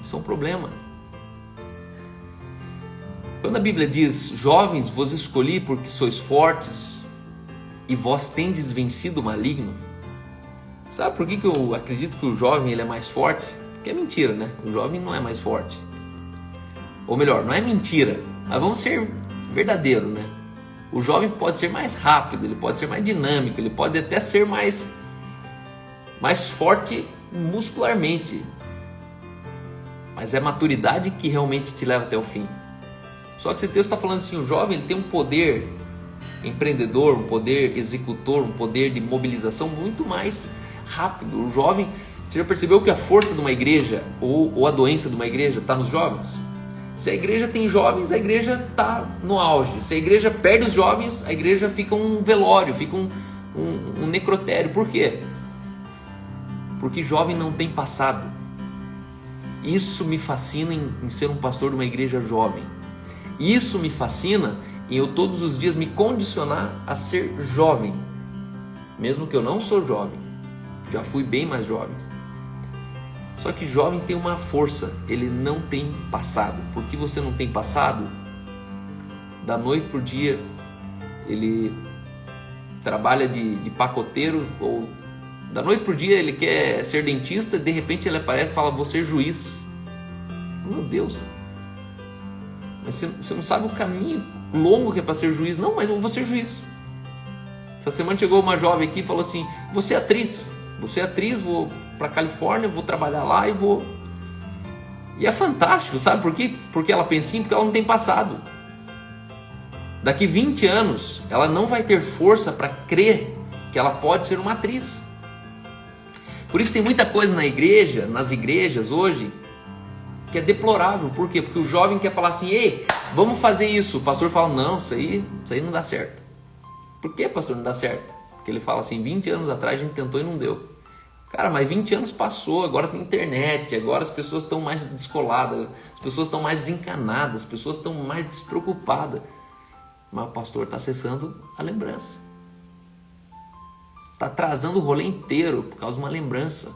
Isso é um problema. Quando a Bíblia diz: jovens, vos escolhi porque sois fortes e vós tendes vencido o maligno. Sabe por que eu acredito que o jovem ele é mais forte? Porque é mentira, né? O jovem não é mais forte. Ou melhor, não é mentira, mas vamos ser verdadeiro, né? O jovem pode ser mais rápido, ele pode ser mais dinâmico, ele pode até ser mais forte muscularmente. Mas é a maturidade que realmente te leva até o fim. Só que esse texto está falando assim, o jovem ele tem um poder empreendedor, um poder executor, um poder de mobilização muito mais rápido. O jovem, você já percebeu que a força de uma igreja ou a doença de uma igreja está nos jovens? Se a igreja tem jovens, a igreja está no auge. Se a igreja perde os jovens, a igreja fica um velório, fica um necrotério. Por quê? Porque jovem não tem passado. Isso me fascina em ser um pastor de uma igreja jovem. Isso me fascina em eu todos os dias me condicionar a ser jovem. Mesmo que eu não sou jovem. Já fui bem mais jovem. Só que jovem tem uma força, ele não tem passado. Por que você não tem passado? Da noite para o dia, ele trabalha de pacoteiro, ou da noite para o dia ele quer ser dentista, de repente ele aparece e fala: vou ser juiz. Meu Deus! Mas você não sabe o caminho longo que é para ser juiz. Não, mas eu vou ser juiz. Essa semana chegou uma jovem aqui e falou assim: você é atriz. Você é atriz, vou para Califórnia, vou trabalhar lá e vou... E é fantástico, sabe por quê? Porque ela pensa assim, porque ela não tem passado. Daqui 20 anos, ela não vai ter força para crer que ela pode ser uma atriz. Por isso tem muita coisa na igreja, nas igrejas hoje, que é deplorável. Por quê? Porque o jovem quer falar assim, ei, vamos fazer isso. O pastor fala, não, isso aí não dá certo. Por que, pastor, não dá certo? Porque ele fala assim, 20 anos atrás a gente tentou e não deu. Cara, mas 20 anos passou, agora tem internet, agora as pessoas estão mais descoladas, as pessoas estão mais desencanadas, as pessoas estão mais despreocupadas. Mas o pastor está acessando a lembrança. Está atrasando o rolê inteiro por causa de uma lembrança.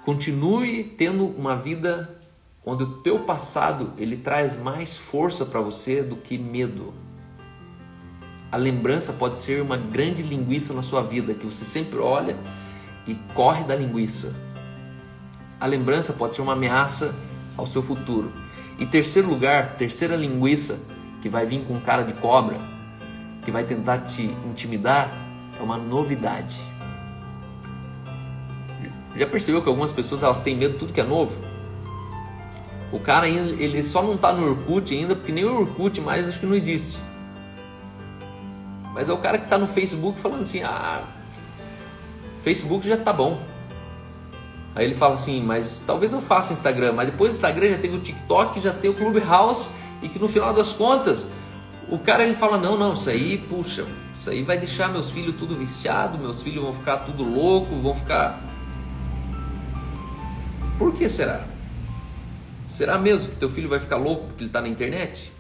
Continue tendo uma vida onde o teu passado ele traz mais força para você do que medo. A lembrança pode ser uma grande linguiça na sua vida, que você sempre olha e corre da linguiça. A lembrança pode ser uma ameaça ao seu futuro. E terceiro lugar, terceira linguiça, que vai vir com cara de cobra, que vai tentar te intimidar, é uma novidade. Já percebeu que algumas pessoas elas têm medo de tudo que é novo? O cara ele só não está no Orkut ainda, porque nem o Orkut mais acho que não existe. Mas é o cara que está no Facebook falando assim, Facebook já tá bom. Aí ele fala assim, mas talvez eu faça Instagram, mas depois do Instagram já teve o TikTok, já tem o Clubhouse, e que no final das contas, o cara ele fala, não, isso aí vai deixar meus filhos tudo viciado, meus filhos vão ficar tudo louco, vão ficar... Por que será? Será mesmo que teu filho vai ficar louco porque ele está na internet?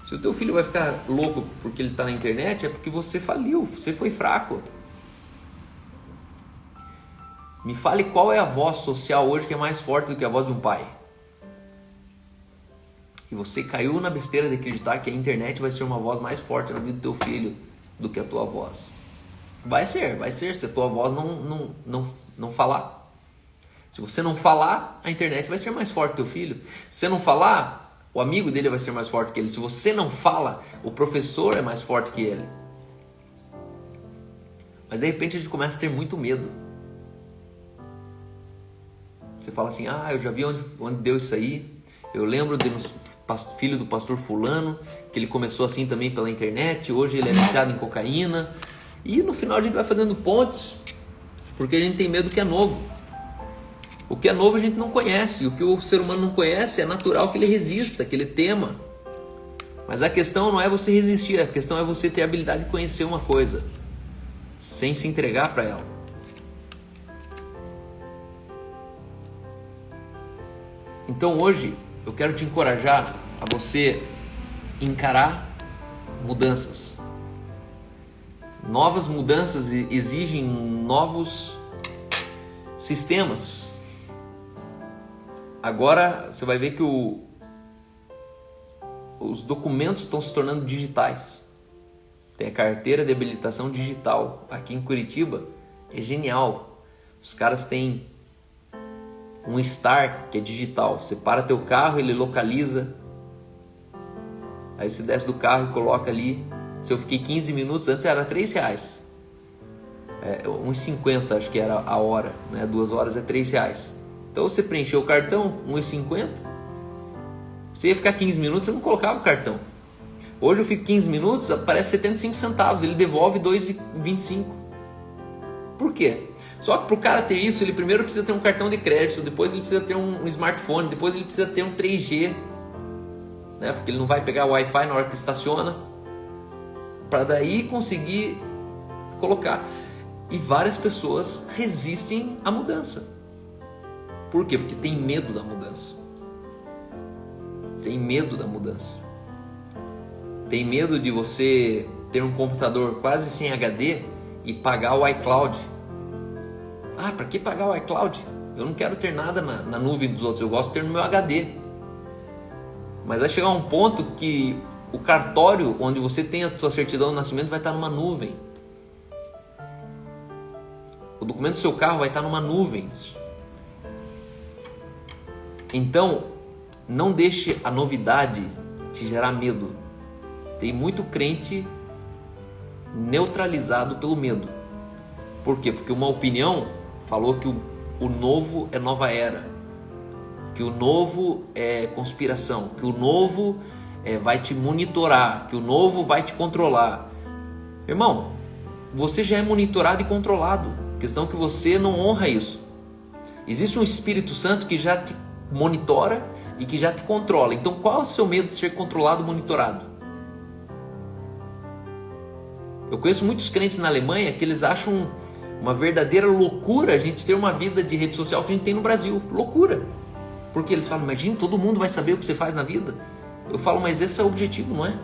Se o teu filho vai ficar louco porque ele está na internet, é porque você faliu, você foi fraco. Me fale qual é a voz social hoje que é mais forte do que a voz de um pai. E você caiu na besteira de acreditar que a internet vai ser uma voz mais forte na vida do teu filho do que a tua voz. Vai ser, se a tua voz não falar. Se você não falar, a internet vai ser mais forte do teu filho. Se você não falar, o amigo dele vai ser mais forte que ele. Se você não fala, o professor é mais forte que ele. Mas de repente a gente começa a ter muito medo. Você fala assim, eu já vi onde deu isso aí. Eu lembro do filho do pastor fulano, que ele começou assim também pela internet. Hoje ele é viciado em cocaína. E no final a gente vai fazendo pontes, porque a gente tem medo que é novo. O que é novo a gente não conhece. O que o ser humano não conhece é natural que ele resista, que ele tema. Mas a questão não é você resistir, a questão é você ter a habilidade de conhecer uma coisa sem se entregar para ela. Então hoje eu quero te encorajar a você encarar mudanças. Novas mudanças exigem novos sistemas. Agora você vai ver que os documentos estão se tornando digitais. Tem a carteira de habilitação digital. Aqui em Curitiba é genial. Os caras têm um Star que é digital. Você para teu carro, ele localiza. Aí você desce do carro e coloca ali. Se eu fiquei 15 minutos, antes era R$3. 1,50 acho que era a hora, né? 2 horas é R$3. Então você preencheu o cartão, 1,50. Você ia ficar 15 minutos, você não colocava o cartão. Hoje eu fico 15 minutos, aparece 75 centavos, ele devolve 2,25. Por quê? Só que para o cara ter isso, ele primeiro precisa ter um cartão de crédito, depois ele precisa ter um smartphone, depois ele precisa ter um 3G, né? Porque ele não vai pegar o Wi-Fi na hora que estaciona, para daí conseguir colocar. E várias pessoas resistem à mudança. Por quê? Porque tem medo da mudança. Tem medo da mudança. Tem medo de você ter um computador quase sem HD e pagar o iCloud. Para que pagar o iCloud? Eu não quero ter nada na nuvem dos outros, eu gosto de ter no meu HD. Mas vai chegar um ponto que o cartório onde você tem a sua certidão de nascimento vai estar numa nuvem. O documento do seu carro vai estar numa nuvem. Então, não deixe a novidade te gerar medo. Tem muito crente neutralizado pelo medo. Por quê? Porque uma opinião falou que o novo é nova era, que o novo é conspiração, que o novo vai te monitorar, que o novo vai te controlar. Irmão, você já é monitorado e controlado. questão é que você não honra isso. Existe um Espírito Santo que já te monitora e que já te controla. Então qual é o seu medo de ser controlado, monitorado? Eu conheço muitos crentes na Alemanha que eles acham uma verdadeira loucura a gente ter uma vida de rede social que a gente tem no Brasil. Loucura. Porque eles falam, imagina, todo mundo vai saber o que você faz na vida. Eu falo, mas esse é o objetivo, não é?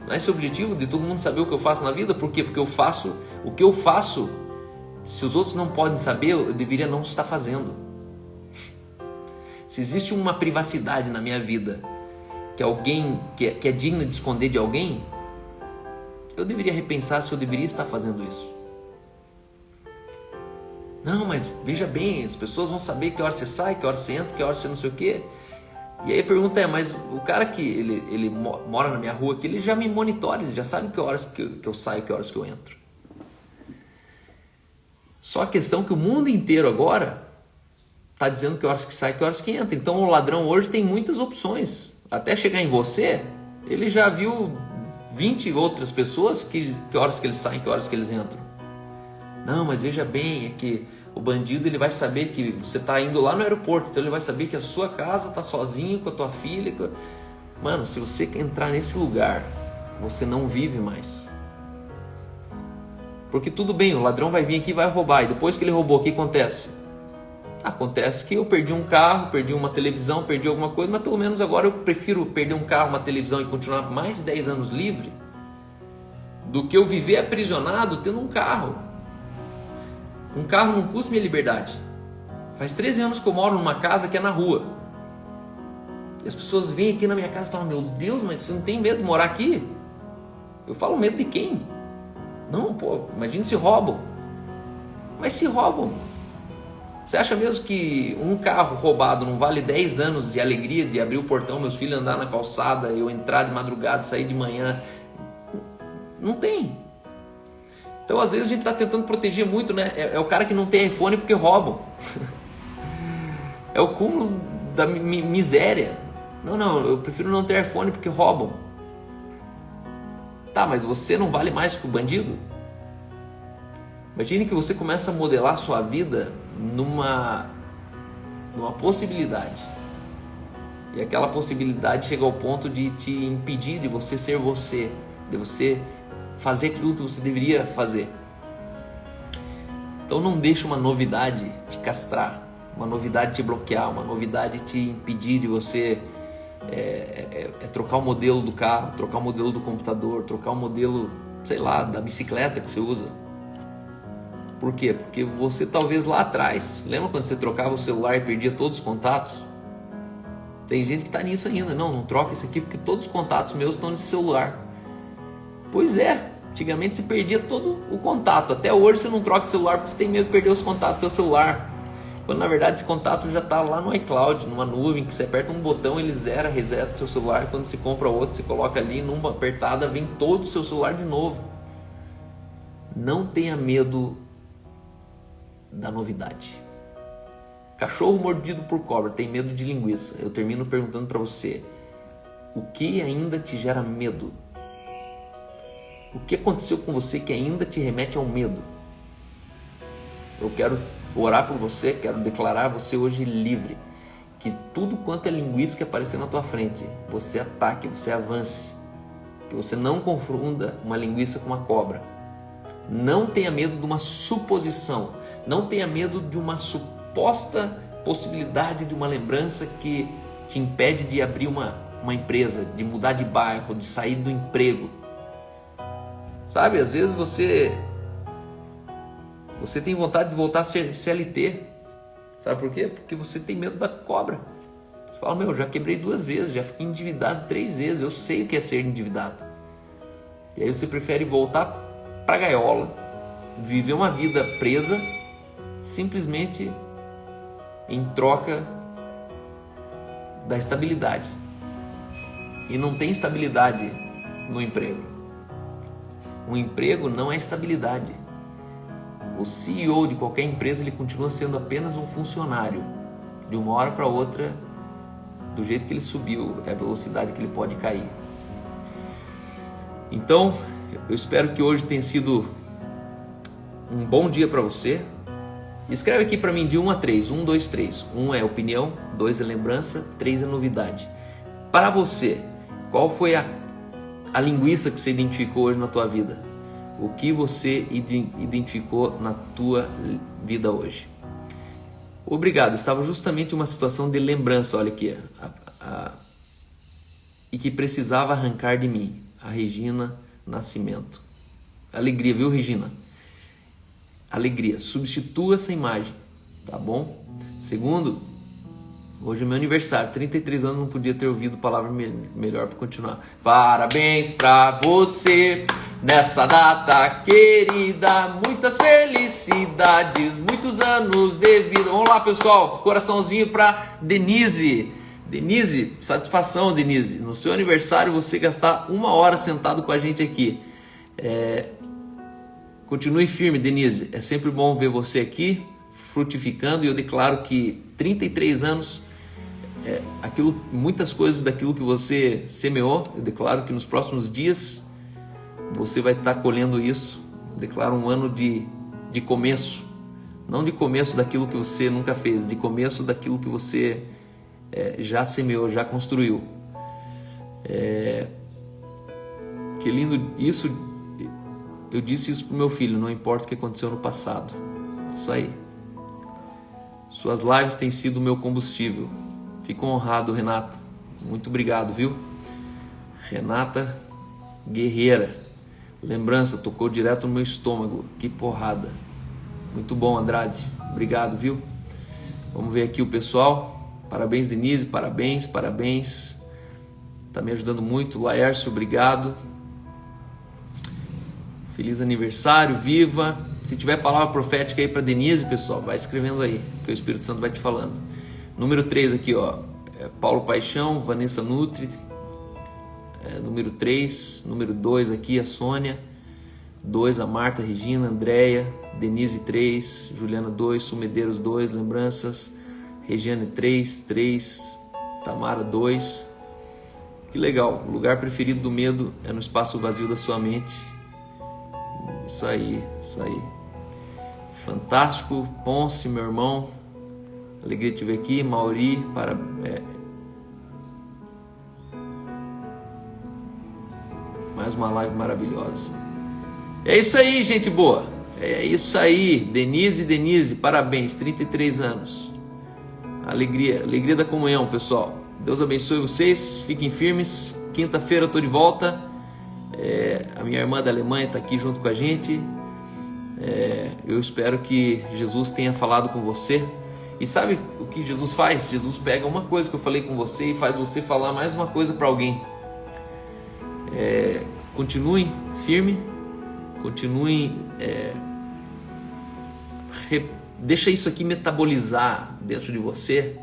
Não é esse o objetivo de todo mundo saber o que eu faço na vida? Por quê? Porque eu faço o que eu faço. Se os outros não podem saber, eu deveria não estar fazendo. Se existe uma privacidade na minha vida que alguém que é digna de esconder de alguém, eu deveria repensar se eu deveria estar fazendo isso. Não, mas veja bem, as pessoas vão saber que hora você sai, que hora você entra, que hora você não sei o quê. E aí a pergunta é, mas o cara que ele mora na minha rua aqui, ele já me monitora, ele já sabe que horas que eu saio, que horas que eu entro. Só a questão é que o mundo inteiro agora está dizendo que horas que sai, que horas que entra. Então o ladrão hoje tem muitas opções. Até chegar em você, ele já viu 20 outras pessoas que horas que eles saem, que horas que eles entram. Não, mas veja bem, é que o bandido ele vai saber que você está indo lá no aeroporto, então ele vai saber que a sua casa está sozinho com a tua filha. Mano, se você entrar nesse lugar, você não vive mais. Porque tudo bem, o ladrão vai vir aqui e vai roubar, e depois que ele roubou, o que acontece? Acontece que eu perdi um carro, perdi uma televisão, perdi alguma coisa, mas pelo menos agora eu prefiro perder um carro, uma televisão e continuar mais de 10 anos livre do que eu viver aprisionado tendo um carro. Um carro não custa minha liberdade. Faz 13 anos que eu moro numa casa que é na rua. E as pessoas vêm aqui na minha casa e falam, meu Deus, mas você não tem medo de morar aqui? Eu falo, medo de quem? Não, pô, imagina se roubam. Mas se roubam. Você acha mesmo que um carro roubado não vale 10 anos de alegria de abrir o portão, meus filhos andar na calçada, eu entrar de madrugada, sair de manhã? Não tem. Então às vezes a gente está tentando proteger muito, né? É o cara que não tem iPhone porque roubam. É o cúmulo da miséria. Não, eu prefiro não ter iPhone porque roubam. Tá, mas você não vale mais que o bandido? Imagine que você começa a modelar a sua vida numa possibilidade. E aquela possibilidade chega ao ponto de te impedir de você ser você, de você fazer aquilo que você deveria fazer. Então não deixe uma novidade te castrar, uma novidade te bloquear, uma novidade te impedir de você trocar o modelo do carro, trocar o modelo do computador, trocar o modelo, sei lá, da bicicleta que você usa. Por quê? Porque você talvez lá atrás, lembra quando você trocava o celular e perdia todos os contatos? Tem gente que está nisso ainda, não troca isso aqui porque todos os contatos meus estão nesse celular. Pois é, antigamente você perdia todo o contato, até hoje você não troca o celular porque você tem medo de perder os contatos do seu celular. Quando na verdade esse contato já está lá no iCloud, numa nuvem, que você aperta um botão, ele zera, reseta o seu celular, quando você compra outro, você coloca ali, numa apertada, vem todo o seu celular de novo. Não tenha medo da novidade. Cachorro mordido por cobra tem medo de linguiça. Eu termino perguntando para você, o que ainda te gera medo? O que aconteceu com você que ainda te remete ao medo? Eu quero orar por você, quero declarar você hoje livre. Que tudo quanto é linguiça que aparecer na tua frente, você ataque, você avance. Que você não confunda uma linguiça com uma cobra. Não tenha medo de uma suposição. Não tenha medo de uma suposta possibilidade de uma lembrança que te impede de abrir uma empresa, de mudar de bairro, de sair do emprego. Sabe, às vezes você tem vontade de voltar a ser CLT. Sabe por quê? Porque você tem medo da cobra. Você fala, já quebrei 2 vezes, já fiquei endividado 3 vezes, eu sei o que é ser endividado. E aí você prefere voltar para a gaiola, viver uma vida presa, simplesmente em troca da estabilidade. E não tem estabilidade no emprego. O emprego não é estabilidade. O CEO de qualquer empresa, ele continua sendo apenas um funcionário. De uma hora para outra, do jeito que ele subiu, é a velocidade que ele pode cair. Então, eu espero que hoje tenha sido um bom dia para você. Escreve aqui para mim de 1 a 3. 1, 2, 3. 1 é opinião, 2 é lembrança, 3 é novidade. Para você, qual foi a linguiça que você identificou hoje na tua vida? O que você identificou na tua vida hoje? Obrigado, estava justamente em uma situação de lembrança, olha aqui, e que precisava arrancar de mim. A Regina Nascimento. Alegria, viu, Regina? Alegria, substitua essa imagem, tá bom? Segundo, hoje é meu aniversário, 33 anos, não podia ter ouvido palavra melhor para continuar. Parabéns pra você nessa data querida, muitas felicidades, muitos anos de vida. Vamos lá, pessoal, coraçãozinho pra Denise. Denise, satisfação, Denise, no seu aniversário você gastar 1 hora sentado com a gente aqui. Continue firme, Denise, é sempre bom ver você aqui frutificando, e eu declaro que 33 anos, muitas coisas daquilo que você semeou, eu declaro que nos próximos dias você vai estar colhendo isso. Eu declaro um ano de começo, não de começo daquilo que você nunca fez, de começo daquilo que você já semeou, já construiu. Que lindo isso. Eu disse isso pro meu filho, não importa o que aconteceu no passado. Isso aí. Suas lives têm sido o meu combustível. Fico honrado, Renata. Muito obrigado, viu? Renata Guerreira. Lembrança, tocou direto no meu estômago. Que porrada. Muito bom, Andrade. Obrigado, viu? Vamos ver aqui o pessoal. Parabéns, Denise. Parabéns, parabéns. Tá me ajudando muito. Laércio, obrigado. Feliz aniversário, viva. Se tiver palavra profética aí para Denise, pessoal, vai escrevendo aí, que o Espírito Santo vai te falando. Número 3 aqui, ó, Paulo Paixão, Vanessa Nutri. Número 3, número 2 aqui, a Sônia. 2, a Marta, Regina, Andréia. Denise 3, Juliana 2, Sumedeiros 2, Lembranças. Regiane 3, Tamara 2. Que legal, o lugar preferido do medo é no espaço vazio da sua mente. Isso aí, isso aí. Fantástico. Ponce, meu irmão. Alegria de te ver aqui. Mauri, mais uma live maravilhosa. É isso aí, gente boa. É isso aí. Denise, parabéns. 33 anos. Alegria da comunhão, pessoal. Deus abençoe vocês. Fiquem firmes. Quinta-feira eu tô de volta. A minha irmã da Alemanha está aqui junto com a gente. Eu espero que Jesus tenha falado com você. E sabe o que Jesus faz? Jesus pega uma coisa que eu falei com você e faz você falar mais uma coisa para alguém. Continuem firme. Continuem. Deixa isso aqui metabolizar dentro de você.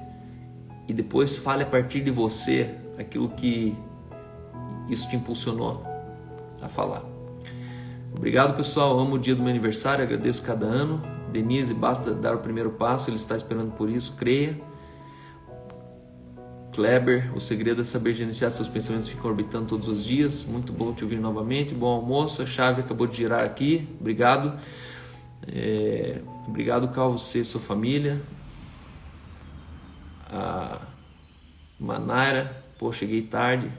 E depois fale a partir de você aquilo que isso te impulsionou a falar. Obrigado, pessoal. Amo o dia do meu aniversário, agradeço cada ano. Denise, basta dar o primeiro passo, ele está esperando por isso, creia. Kleber, o segredo é saber gerenciar seus pensamentos, ficam orbitando todos os dias. Muito bom te ouvir novamente, bom almoço. A chave acabou de girar aqui, obrigado. Obrigado, Calvo, você e sua família. A Manaira, pô, cheguei tarde,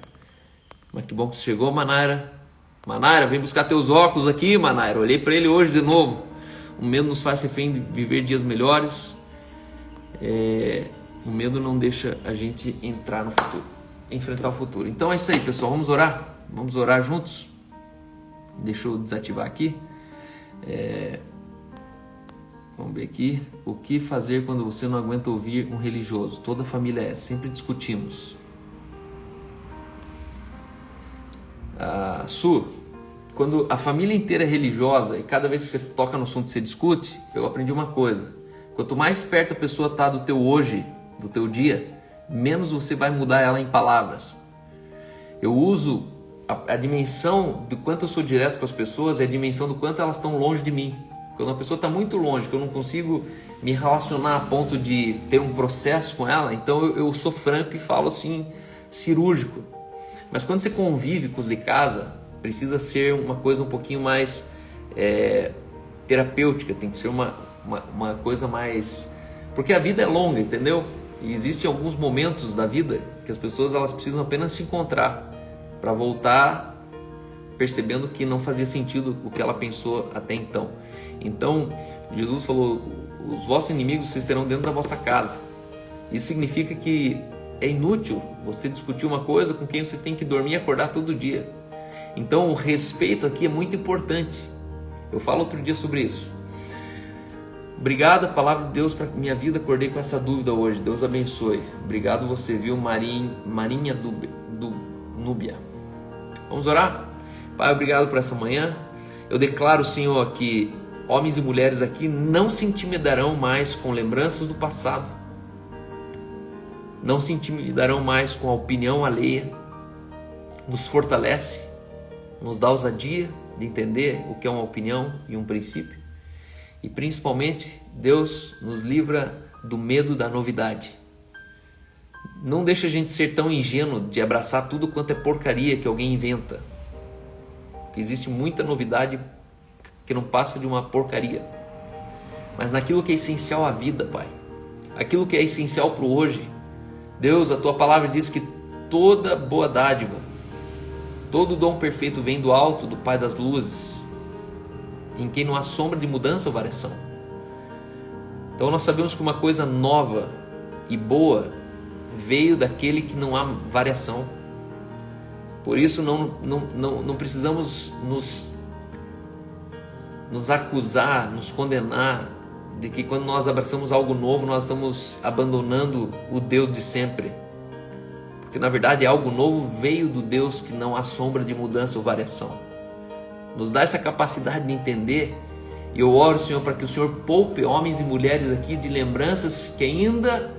mas que bom que você chegou, Manaira. Manaira, vem buscar teus óculos aqui, Manaira. Olhei para ele hoje de novo. O medo nos faz refém de viver dias melhores. O medo não deixa a gente entrar no futuro, enfrentar o futuro. Então é isso aí, pessoal. Vamos orar? Vamos orar juntos? Deixa eu desativar aqui. Vamos ver aqui. O que fazer quando você não aguenta ouvir um religioso? Toda a família sempre discutimos. Quando a família inteira é religiosa e cada vez que você toca no assunto você discute, eu aprendi uma coisa: quanto mais perto a pessoa está do teu hoje, do teu dia, menos você vai mudar ela em palavras. Eu uso a dimensão do quanto eu sou direto com as pessoas, é a dimensão do quanto elas estão longe de mim. Quando uma pessoa está muito longe, que eu não consigo me relacionar a ponto de ter um processo com ela, então eu sou franco e falo assim, cirúrgico. Mas quando você convive com os de casa, precisa ser uma coisa um pouquinho mais terapêutica, tem que ser uma coisa mais... Porque a vida é longa, entendeu? E existem alguns momentos da vida que as pessoas elas precisam apenas se encontrar para voltar percebendo que não fazia sentido o que ela pensou até então. Então, Jesus falou, os vossos inimigos vocês terão dentro da vossa casa. Isso significa que é inútil você discutir uma coisa com quem você tem que dormir e acordar todo dia. Então, o respeito aqui é muito importante. Eu falo outro dia sobre isso. Obrigado, a palavra de Deus para minha vida. Acordei com essa dúvida hoje. Deus abençoe. Obrigado você, viu, Marinha do Núbia. Vamos orar? Pai, obrigado por essa manhã. Eu declaro, Senhor, que homens e mulheres aqui não se intimidarão mais com lembranças do passado. Não se intimidarão mais com a opinião alheia. Nos fortalece, nos dá ousadia de entender o que é uma opinião e um princípio. E principalmente, Deus nos livra do medo da novidade. Não deixa a gente ser tão ingênuo de abraçar tudo quanto é porcaria que alguém inventa. Porque existe muita novidade que não passa de uma porcaria. Mas naquilo que é essencial à vida, Pai. Aquilo que é essencial para o hoje. Deus, a Tua palavra diz que toda boa dádiva, todo dom perfeito vem do alto, do Pai das luzes, em quem não há sombra de mudança ou variação. Então nós sabemos que uma coisa nova e boa veio daquele que não há variação. Por isso não precisamos nos acusar, nos condenar de que quando nós abraçamos algo novo nós estamos abandonando o Deus de sempre. Porque na verdade algo novo veio do Deus que não há sombra de mudança ou variação. Nos dá essa capacidade de entender. E eu oro, Senhor, para que o Senhor poupe homens e mulheres aqui de lembranças que ainda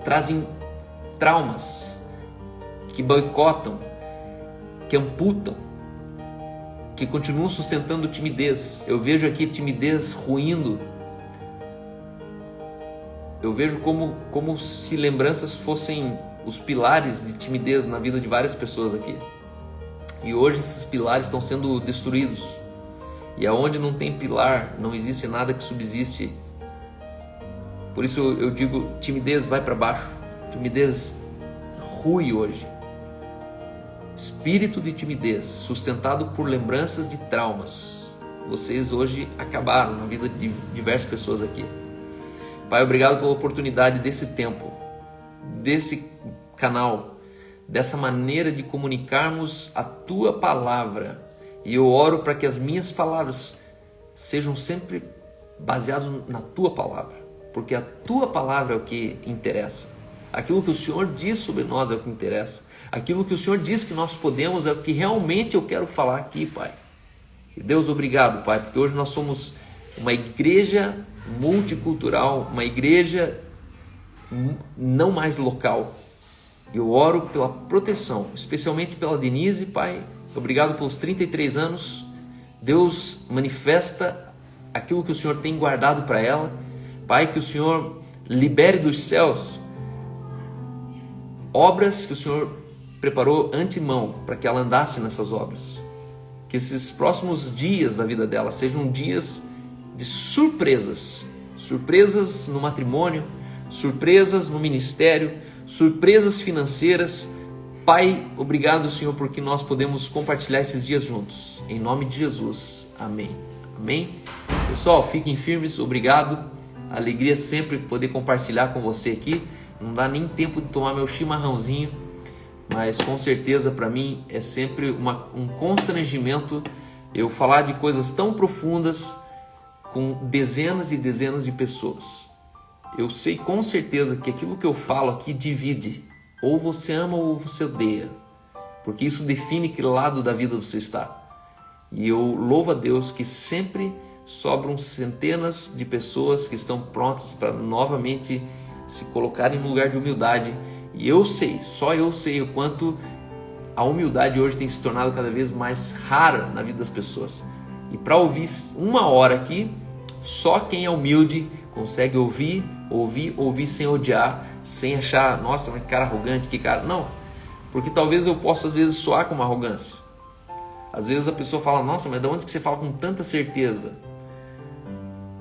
trazem traumas, que boicotam, que amputam, que continuam sustentando timidez. Eu vejo aqui timidez ruindo. Eu vejo como se lembranças fossem os pilares de timidez na vida de várias pessoas aqui. E hoje esses pilares estão sendo destruídos. E aonde não tem pilar, não existe nada que subsiste. Por isso eu digo, timidez vai para baixo. Timidez rui hoje. Espírito de timidez, sustentado por lembranças de traumas. Vocês hoje acabaram na vida de diversas pessoas aqui. Pai, obrigado pela oportunidade desse tempo, desse canal, dessa maneira de comunicarmos a Tua palavra. E eu oro para que as minhas palavras sejam sempre baseadas na Tua palavra, porque a Tua palavra é o que interessa. Aquilo que o Senhor diz sobre nós é o que interessa. Aquilo que o Senhor diz que nós podemos é o que realmente eu quero falar aqui, Pai. E Deus, obrigado, Pai, porque hoje nós somos uma igreja multicultural, uma igreja não mais local. Eu oro pela proteção, especialmente pela Denise, Pai. Obrigado pelos 33 anos. Deus, manifesta aquilo que o Senhor tem guardado para ela. Pai, que o Senhor libere dos céus obras que o Senhor preparou antemão para que ela andasse nessas obras. Que esses próximos dias da vida dela sejam dias de surpresas. Surpresas no matrimônio, surpresas no ministério, surpresas financeiras. Pai, obrigado, Senhor, porque nós podemos compartilhar esses dias juntos. Em nome de Jesus. Amém. Amém. Pessoal, fiquem firmes. Obrigado. Alegria sempre poder compartilhar com você aqui. Não dá nem tempo de tomar meu chimarrãozinho, mas com certeza para mim é sempre um constrangimento eu falar de coisas tão profundas com dezenas e dezenas de pessoas. Eu sei com certeza que aquilo que eu falo aqui divide. Ou você ama ou você odeia. Porque isso define que lado da vida você está. E eu louvo a Deus que sempre sobram centenas de pessoas que estão prontas para novamente se colocarem no lugar de humildade. E eu sei, só eu sei o quanto a humildade hoje tem se tornado cada vez mais rara na vida das pessoas. E para ouvir uma hora aqui, só quem é humilde consegue ouvir sem odiar, sem achar, nossa, mas que cara arrogante, que cara... Não, porque talvez eu possa às vezes soar com uma arrogância. Às vezes a pessoa fala, nossa, mas de onde que você fala com tanta certeza?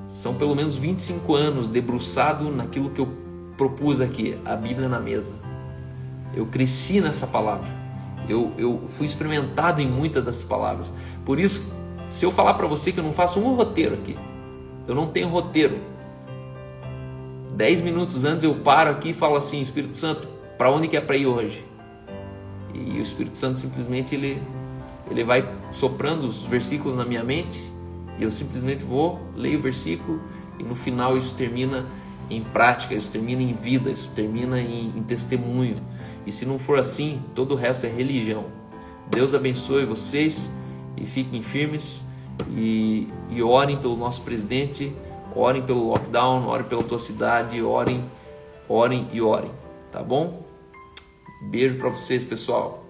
São pelo menos 25 anos debruçado naquilo que eu propus aqui, a Bíblia na mesa. Eu cresci nessa palavra. Eu fui experimentado em muitas dessas palavras. Por isso, se eu falar para você que eu não faço um roteiro aqui, eu não tenho roteiro. 10 minutos antes eu paro aqui e falo assim: Espírito Santo, para onde que é para ir hoje? E o Espírito Santo simplesmente ele vai soprando os versículos na minha mente, e eu simplesmente vou, leio o versículo, e no final isso termina em prática, isso termina em vida, isso termina em testemunho. E se não for assim, todo o resto é religião. Deus abençoe vocês e fiquem firmes e orem pelo nosso presidente, orem pelo lockdown, orem pela tua cidade, orem, tá bom? Beijo para vocês, pessoal.